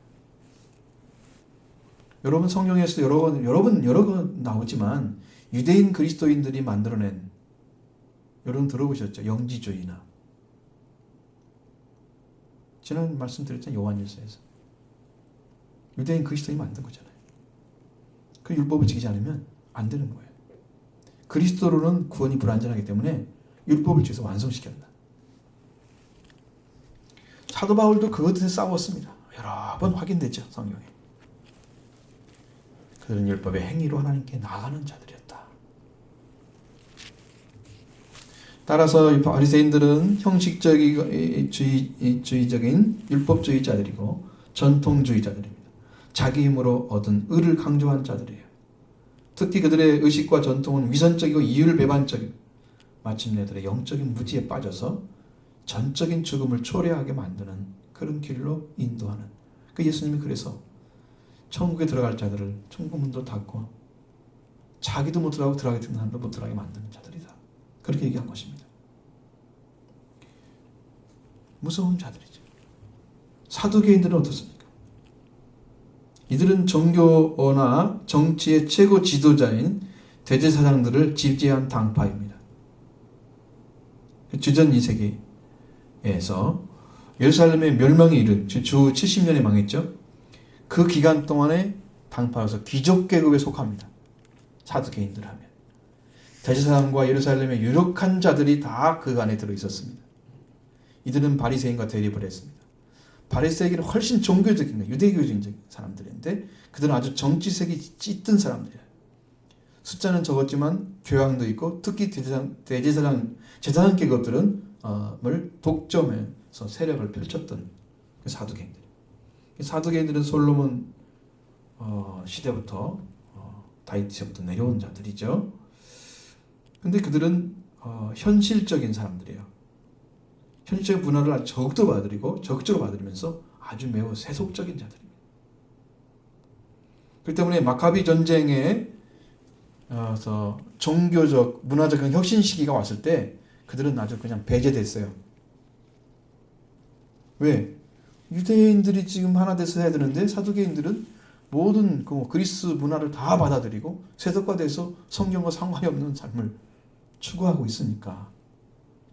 [SPEAKER 1] 여러분 성경에서 여러 번 나오지만 유대인 그리스도인들이 만들어낸 여러분 들어보셨죠? 영지주의나 지난 말씀드렸잖아요. 요한일서에서 유대인 그리스도인이 만든 거잖아요. 그 율법을 지키지 않으면 안 되는 거예요. 그리스도로는 구원이 불완전하기 때문에 율법을 지켜서 완성시켜야 한다. 사도 바울도 그것에 싸웠습니다. 여러 번 확인됐죠. 성경에. 그들은 율법의 행위로 하나님께 나아가는 자들이었다. 따라서 이 바리새인들은 형식주의적인 율법주의자들이고 전통주의자들입니다. 자기 힘으로 얻은 의를 강조한 자들이에요. 특히 그들의 의식과 전통은 위선적이고 이율 배반적이고 마침내 그들의 영적인 무지에 빠져서 전적인 죽음을 초래하게 만드는 그런 길로 인도하는 그 예수님이 그래서 천국에 들어갈 자들을 천국 문도 닫고 자기도 못 들어가고 들어가게 된 사람도 못 들어가게 만드는 자들이다. 그렇게 얘기한 것입니다. 무서운 자들이죠. 사두개인들은 어떻습니까? 이들은 종교나 정치의 최고 지도자인 대제사장들을 지지한 당파입니다. 주전 2세기에서 예루살렘의 멸망에 이른 주 70년에 망했죠. 그 기간 동안에 당파로서 귀족 계급에 속합니다. 사두개인들 하면. 대제사장과 예루살렘의 유력한 자들이 다 그 안에 들어 있었습니다. 이들은 바리새인과 대립을 했습니다. 바리새인은 훨씬 종교적인 유대교적인 사람들인데 그들은 아주 정치색이 짙은 사람들이에요. 숫자는 적었지만 교양도 있고 특히 제사장계 것들은 독점해서 세력을 펼쳤던 사두개인들. 사두개인들은 솔로몬 시대부터 다윗 시대부터 내려온 자들이죠. 근데 그들은 현실적인 사람들이에요. 현실적인 문화를 아주 적극적으로 받아들이면서 아주 매우 세속적인 자들입니다. 그렇기 때문에 마카비 전쟁에 종교적, 문화적 혁신 시기가 왔을 때 그들은 아주 그냥 배제됐어요. 왜? 유대인들이 지금 하나 돼서 해야 되는데 사두개인들은 모든 그리스 문화를 다 받아들이고 세속화돼서 성경과 상관이 없는 삶을 추구하고 있으니까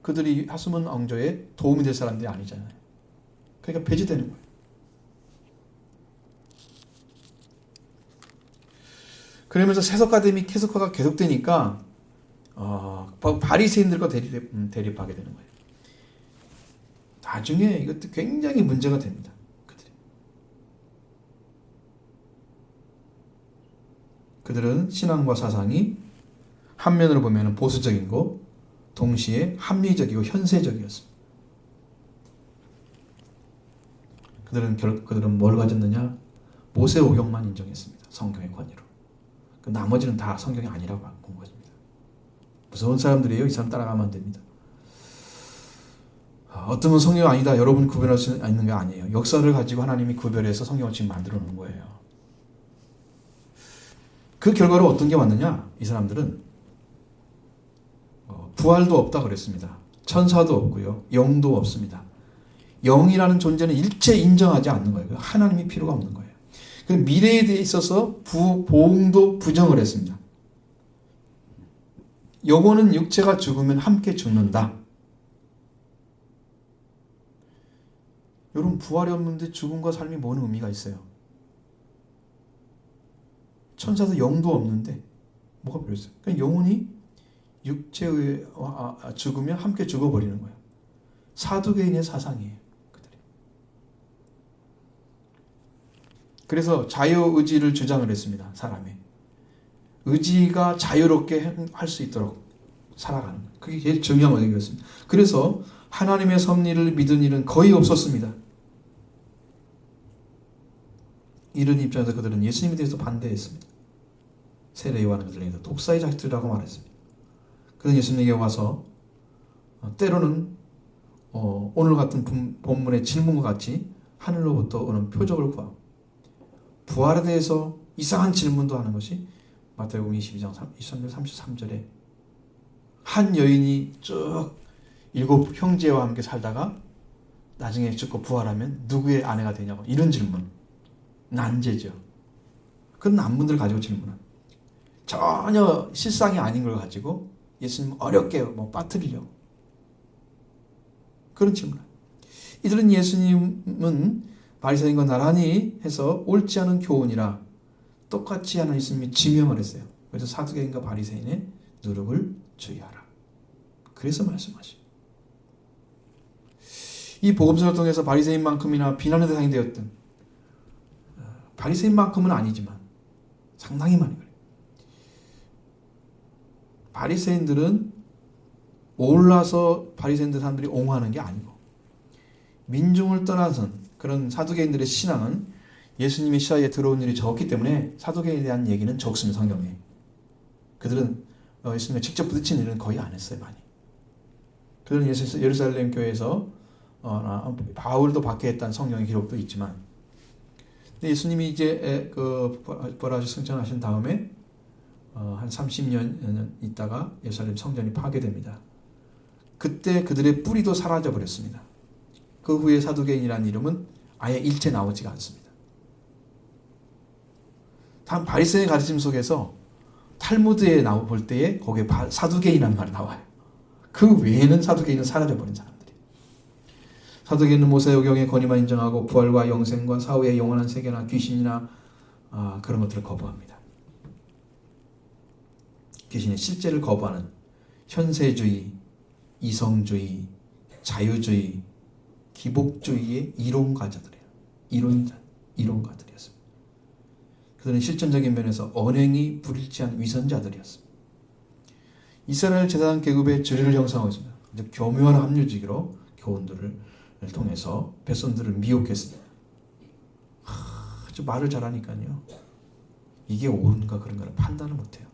[SPEAKER 1] 그들이 하스몬 왕조에 도움이 될 사람들이 아니잖아요. 그러니까 배제되는 거예요. 그러면서 세속화 및 캐속화가 계속되니까 바리새인들과 대립하게 되는 거예요. 나중에 이것도 굉장히 문제가 됩니다. 그들은 신앙과 사상이 한면으로 보면 보수적이고 동시에 합리적이고 현세적이었습니다. 그들은 뭘 가졌느냐? 모세 오경만 인정했습니다. 성경의 권위로. 나머지는 다 성경이 아니라고 본 것입니다. 무서운 사람들이에요. 이 사람 따라가면 안 됩니다. 어떤 분 성경 아니다. 여러분이 구별할 수 있는 게 아니에요. 역사를 가지고 하나님이 구별해서 성경을 지금 만들어 놓은 거예요. 그 결과로 어떤 게 왔느냐? 이 사람들은 부활도 없다 그랬습니다. 천사도 없고요. 영도 없습니다. 영이라는 존재는 일체 인정하지 않는 거예요. 하나님이 필요가 없는 거예요. 그 미래에 대해 있어서 보응도 부정을 했습니다. 영혼은 육체가 죽으면 함께 죽는다. 여러분 부활이 없는데 죽음과 삶이 뭔 의미가 있어요? 천사도 영도 없는데 뭐가 필요 있어요? 그냥 영혼이 육체에 죽으면 함께 죽어버리는 거예요. 사두개인의 사상이에요. 그들이. 그래서 자유의지를 주장을 했습니다. 사람이. 의지가 자유롭게 할 수 있도록 살아가는 거예요. 그게 제일 중요한 원칙이었습니다. 그래서 하나님의 섭리를 믿은 일은 거의 없었습니다. 이런 입장에서 그들은 예수님에 대해서 반대했습니다. 세례 요한은 그들에게 독사의 자식들이라고 말했습니다. 그들은 예수님에게 와서 때로는 오늘 같은 본문의 질문과 같이 하늘로부터 오는 표적을 구하고 부활에 대해서 이상한 질문도 하는 것이 마태복음 22장 23절 33절에 한 여인이 쭉 7 형제와 함께 살다가 나중에 죽고 부활하면 누구의 아내가 되냐고 이런 질문. 난제죠. 그런 난문들을 가지고 질문합니다. 전혀 실상이 아닌 걸 가지고 예수님 어렵게 빠뜨리려고 그런 질문을. 이들은 예수님은 바리새인과 나란히 해서 옳지 않은 교훈이라 똑같이 하는 예수님이 지명을 했어요. 그래서 사두개인과 바리새인의 누룩을 주의하라. 그래서 말씀하시죠. 이 복음서를 통해서 바리새인만큼이나 비난의 대상이 되었던 바리새인만큼은 아니지만 상당히 많이 그래요. 바리새인들은 올라서 바리새인들 사람들이 옹호하는 게 아니고 민중을 떠나선 그런 사두개인들의 신앙은 예수님의 시야에 들어온 일이 적기 때문에 사두개인에 대한 얘기는 적습니다. 성경에. 그들은 예수님을 직접 부딪힌 일은 거의 안 했어요. 많이. 그들은 예루살렘 교회에서 바울도 박해했다는 성경의 기록도 있지만 예수님이 이제 부활하셔서 승천하신 다음에 한 30년 있다가 예루살렘 성전이 파괴됩니다. 그때 그들의 뿌리도 사라져 버렸습니다. 그 후에 사두개인이라는 이름은 아예 일체 나오지가 않습니다. 다음 바리새인의 가르침 속에서 탈무드에 볼 때에 거기에 사두개인이라는 말이 나와요. 그 외에는 사두개인은 사라져 버린 사람들이에요. 사두개인은 모세오경의 권위만 인정하고 부활과 영생과 사후의 영원한 세계나 귀신이나 그런 것들을 거부합니다. 귀신의 실제를 거부하는 현세주의, 이성주의, 자유주의, 기복주의의 이론가자들이에요. 이론가들이었습니다. 그들은 실존적인 면에서 언행이 불일치한 위선자들이었습니다. 이스라엘 제사장 계급의 주류를 형성하고 있습니다. 아주 교묘한 합리주의로 교훈들을 통해서 백성들을 미혹했습니다. 아주 말을 잘하니까요. 이게 옳은가 그런가를 판단을 못해요.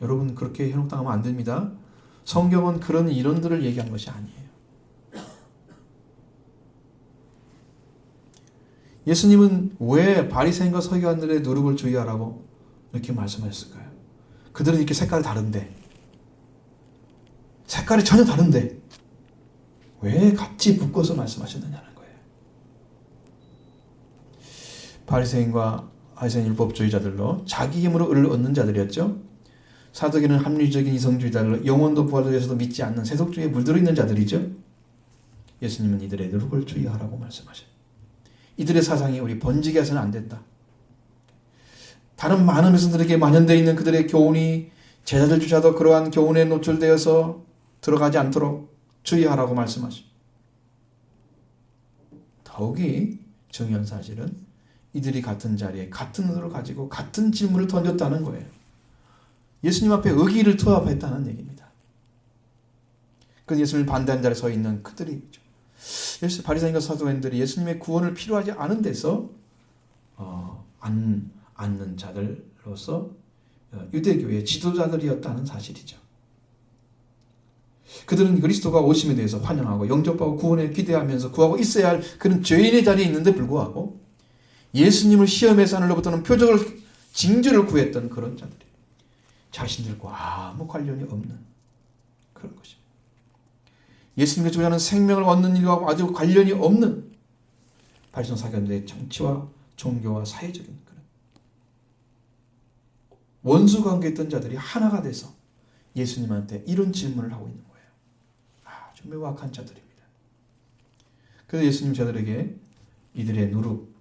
[SPEAKER 1] 여러분 그렇게 현혹당하면 안 됩니다. 성경은 그런 이론들을 얘기한 것이 아니에요. 예수님은 왜 바리새인과 서기관들의 누룩을 주의하라고 이렇게 말씀하셨을까요? 그들은 이렇게 색깔이 다른데, 색깔이 전혀 다른데 왜 같이 묶어서 말씀하셨느냐는 거예요. 바리새인과 율법주의자들로 자기 힘으로 의를 얻는 자들이었죠. 사두개는 합리적인 이성주의자들로 영혼도 부활에 대해서도 믿지 않는 세속주의에 물들어 있는 자들이죠. 예수님은 이들의 누룩을 주의하라고 말씀하셔요. 이들의 사상이 우리 번지게 해서는 안 된다. 다른 많은 백성들에게 만연되어 있는 그들의 교훈이 제자들조차도 그러한 교훈에 노출되어서 들어가지 않도록 주의하라고 말씀하시죠. 더욱이 중요한 사실은 이들이 같은 자리에 같은 의도를 가지고 같은 질문을 던졌다는 거예요. 예수님 앞에 의기를 투합했다는 얘기입니다. 그 예수님을 반대한 자리에 서 있는 그들이죠. 바리새인과 사두개인들이 예수님의 구원을 필요하지 않은 데서 앉는 자들로서 유대교의 지도자들이었다는 사실이죠. 그들은 그리스도가 오심에 대해서 환영하고 영접하고 구원에 기대하면서 구하고 있어야 할 그런 죄인의 자리에 있는데 불구하고 예수님을 시험에서 하늘로부터는 표적을 징조를 구했던 그런 자들이 자신들과 아무 관련이 없는 그런 것입니다. 예수님께 주자는 생명을 얻는 일과 아주 관련이 없는 바리새인 사기관들의 정치와 종교와 사회적인 그런 원수 관계에 있던 자들이 하나가 돼서 예수님한테 이런 질문을 하고 있는 거예요. 아주 매우 악한 자들입니다. 그래서 예수님 자들에게 이들의 누룩,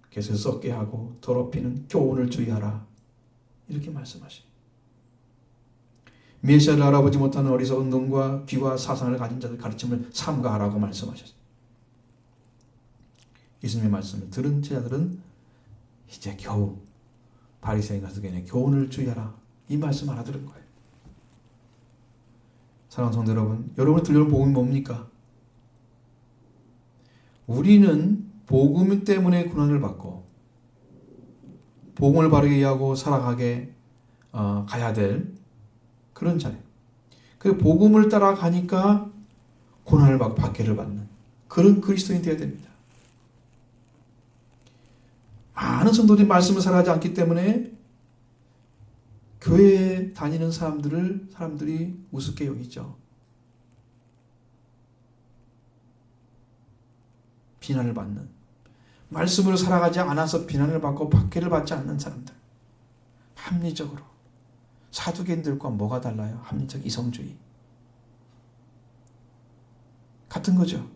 [SPEAKER 1] 개수 썩게 하고 더럽히는 교훈을 주의하라 이렇게 말씀하십니다. 메시아를 알아보지 못하는 어리석은 눈과 귀와 사상을 가진 자들 가르침을 삼가하라고 말씀하셨습니다. 예수님의 말씀을 들은 제자들은 이제 겨우 바리새인과 서기관의 교훈을 주의하라 이 말씀 알아들은 거예요. 사랑하는 성도 여러분, 여러분이 들려온 복음이 뭡니까? 우리는 복음 때문에 고난을 받고 복음을 바르게 이해하고 살아가게 가야 될 그런 자예요. 그 복음을 따라가니까 고난을 받고 박해를 받는 그런 그리스도인이 되어야 됩니다. 많은 성도들이 말씀을 살아가지 않기 때문에 교회에 다니는 사람들이 우습게 여기죠. 비난을 받는, 말씀으로 살아가지 않아서 비난을 받고 박해를 받지 않는 사람들, 합리적으로 사두개인들과 뭐가 달라요? 합리적 이성주의 같은 거죠.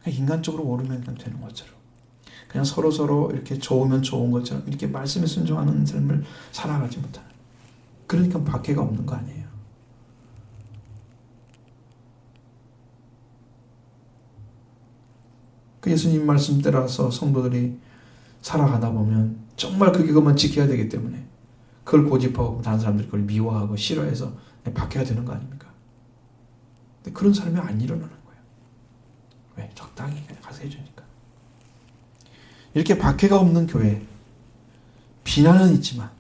[SPEAKER 1] 그냥 인간적으로 오르면 그냥 되는 것처럼, 그냥 서로 이렇게 좋으면 좋은 것처럼 이렇게 말씀에 순종하는 삶을 살아가지 못하는, 그러니까 박해가 없는 거 아니에요. 그 예수님 말씀 따라서 성도들이 살아가다 보면 정말 그것만 지켜야 되기 때문에 그걸 고집하고 다른 사람들이 그걸 미워하고 싫어해서 박해가 되는 거 아닙니까? 근데 그런 삶이 안 일어나는 거예요. 왜? 적당히 그냥 가서 해주니까. 이렇게 박해가 없는 교회, 비난은 있지만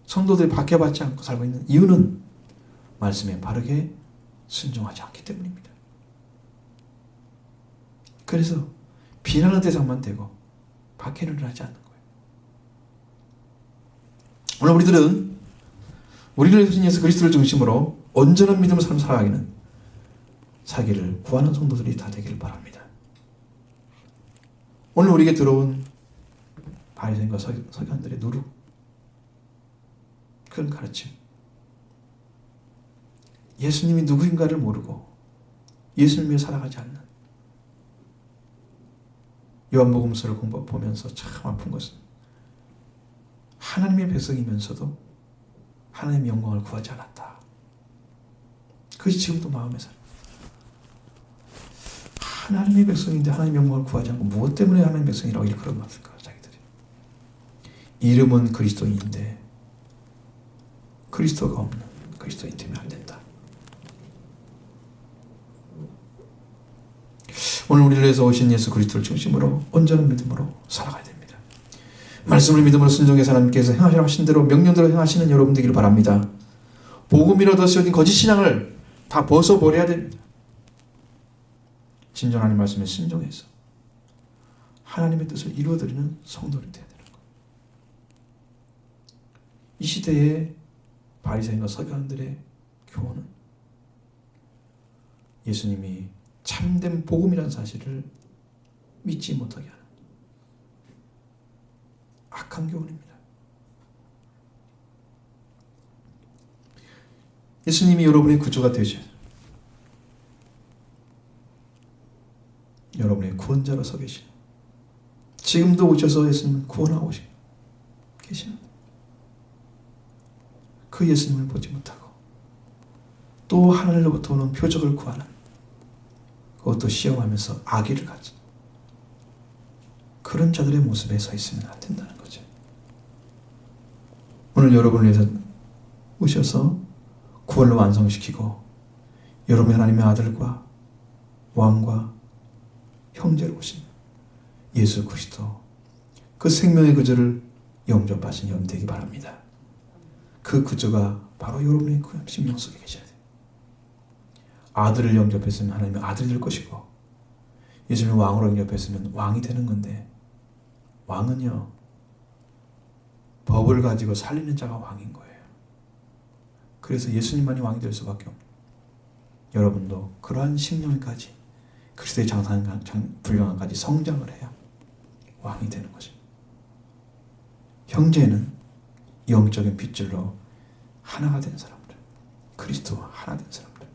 [SPEAKER 1] 성도들이 박해받지 않고 살고 있는 이유는 말씀에 바르게 순종하지 않기 때문입니다. 그래서 비난의 대상만 되고 박해는 하지 않는 거예요. 오늘 우리를 예수 예수 그리스도를 중심으로 온전한 믿음의 삶을 살아가기는 자기를 구하는 성도들이 다 되기를 바랍니다. 오늘 우리에게 들어온 바리새인과 서기관들의 누룩, 그런 가르침, 예수님이 누구인가를 모르고 예수님 위해 살아가지 않는, 요한복음서를 보면서 참 아픈 것은 하나님의 백성이면서도 하나님의 영광을 구하지 않았다. 그것이 지금도 마음에 살아. 하나님의 백성인데 하나님의 영광을 구하지 않고 무엇 때문에 하나님의 백성이라고 일컬어 왔을까 자기들이. 이름은 그리스도인인데 그리스도가 없는 그리스도인 되면 안 된다. 오늘 우리를 위해서 오신 예수 그리스도를 중심으로 온전한 믿음으로 살아가야 됩니다. 말씀을 믿음으로 순종해서 하나님께서 행하시라고 하신 대로 명령대로 행하시는 여러분 되기를 바랍니다. 복음이라도 씌워진 거짓 신앙을 다 벗어버려야 됩니다. 진정 하나님 말씀에 순종해서 하나님의 뜻을 이루어드리는 성도들이 되어야 되는 거예요. 이 시대의 바리새인과 서기관들의 교훈은 예수님이 참된 복음이라는 사실을 믿지 못하게 하는 악한 교훈입니다. 예수님이 여러분의 구주가 되셔야 여러분의 구원자로 서 계시는 지금도 오셔서 예수님을 구원하고 계시는 그 예수님을 보지 못하고 또 하늘로부터 오는 표적을 구하는 그것도 시험하면서 악의를 가진 그런 자들의 모습에 서 있으면 안 된다는 거죠. 오늘 여러분을 위해서 오셔서 구원을 완성시키고 여러분의 하나님의 아들과 왕과 형제로 오신 예수 그리스도 그 생명의 구주를 영접하신 여러분 되기 바랍니다. 그 구주가 바로 여러분의 그 심령 속에 계셔야 돼요. 아들을 영접했으면 하나님의 아들이 될 것이고 예수님을 왕으로 영접했으면 왕이 되는 건데 왕은요 법을 가지고 살리는 자가 왕인 거예요. 그래서 예수님만이 왕이 될 수밖에 없는 여러분도 그러한 심령까지 그리스도의 분량까지 성장을 해야 왕이 되는 것입니다. 형제는 영적인 핏줄로 하나가 된 사람들, 그리스도와 하나 된 사람들.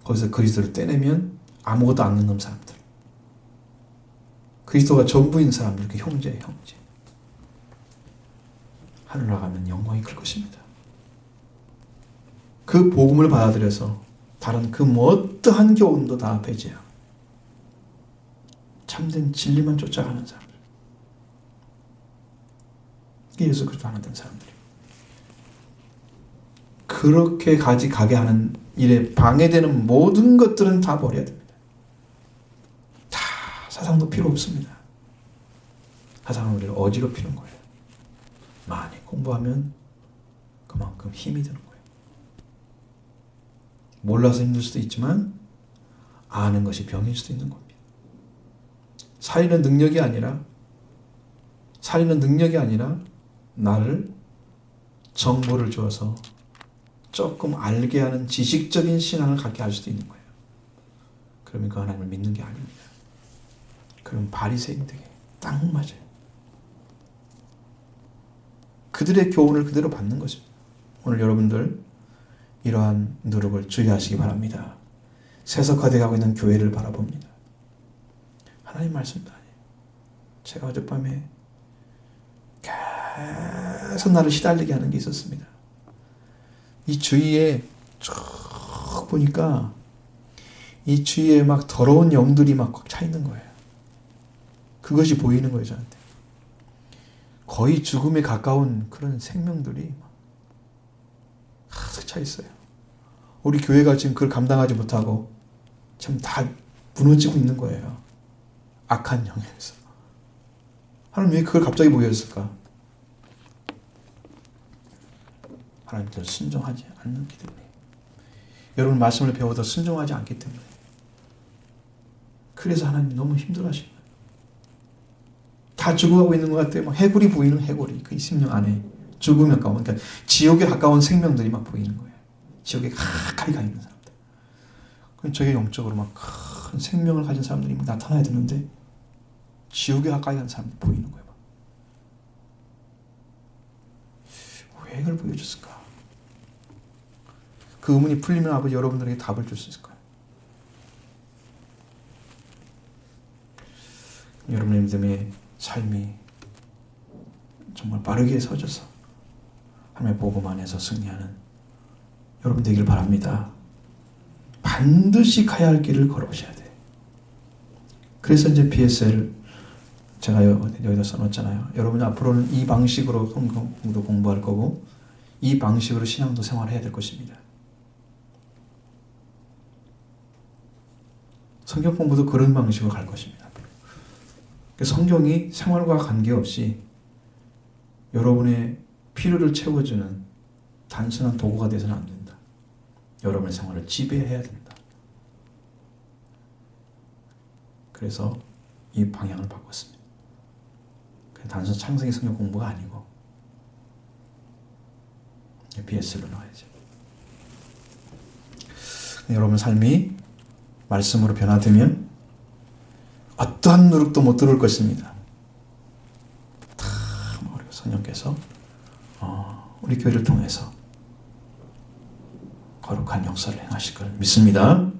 [SPEAKER 1] 거기서 그리스도를 떼내면 아무것도 안 넣는 사람들. 그리스도가 전부인 사람들, 그 형제예요, 형제. 하늘 나가면 영광이 클 것입니다. 그 복음을 받아들여서 다른 그 어떠한 교훈도 다 배제하고 참된 진리만 쫓아가는 사람들. 이게 예수 그리스도 하나 된 사람들이에요. 그렇게 가게 하는 일에 방해되는 모든 것들은 다 버려야 됩니다. 다 사상도 필요 없습니다. 사상은 우리를 어지럽히는 거예요. 많이 공부하면 그만큼 힘이 드는 거예요. 몰라서 힘들 수도 있지만 아는 것이 병일 수도 있는 겁니다. 살리는 능력이 아니라 나를 정보를 주어서 조금 알게 하는 지식적인 신앙을 갖게 할 수도 있는 거예요. 그러면 그 하나님을 믿는 게 아닙니다. 그럼 바리새인 되게 딱 맞아요. 그들의 교훈을 그대로 받는 것입니다. 오늘 여러분들 이러한 누룩을 주의하시기 바랍니다. 세속화되어 있는 교회를 바라봅니다. 하나님 말씀도 아니에요. 제가 어젯밤에 계속 나를 시달리게 하는 게 있었습니다. 이 주위에 쭉 보니까 이 주위에 막 더러운 영들이 막 꽉 차 있는 거예요. 그것이 보이는 거예요, 저한테. 거의 죽음에 가까운 그런 생명들이 가득 차 있어요. 우리 교회가 지금 그걸 감당하지 못하고 참 다 무너지고 있는 거예요. 악한 영역에서. 하나님 왜 그걸 갑자기 보여줬을까? 하나님께서 순종하지 않기 때문에. 여러분 말씀을 배워도 순종하지 않기 때문에. 그래서 하나님이 너무 힘들어하시는 거예요. 다 죽어가고 있는 것 같아요. 막 해골이 보이는 해골이 그 심령 안에 죽음에 가까운, 그러니까 지옥에 가까운 생명들이 막 보이는 거예요. 지옥에 가까이 가 있는 사람들. 그럼 저게 영적으로 막 큰 생명을 가진 사람들이 나타나야 되는데 지옥에 가까이 간 사람들이 보이는 거예요. 왜 이걸 보여줬을까? 그 의문이 풀리면 아버지 여러분들에게 답을 줄 수 있을 거예요. 여러분의 믿음의 삶이 정말 빠르게 서져서 하나님의 복음 안에서 승리하는 여러분 되길 바랍니다. 반드시 가야 할 길을 걸어오셔야 돼요. 그래서 이제 BSL 제가 여기다 써놓았잖아요. 여러분 앞으로는 이 방식으로 성경도 공부할 거고 이 방식으로 신앙도 생활해야 될 것입니다. 성경 공부도 그런 방식으로 갈 것입니다. 성경이 생활과 관계없이 여러분의 필요를 채워주는 단순한 도구가 되어서는 안 된다. 여러분의 생활을 지배해야 된다. 그래서 이 방향을 바꿨습니다. 단순 창세기 성경 공부가 아니고 BS로 나와야죠. 여러분 삶이 말씀으로 변화되면 어떠한 누룩도 못 들어올 것입니다. 다 우리 성령께서 우리 교회를 통해서 거룩한 역사를 행하실 걸 믿습니다.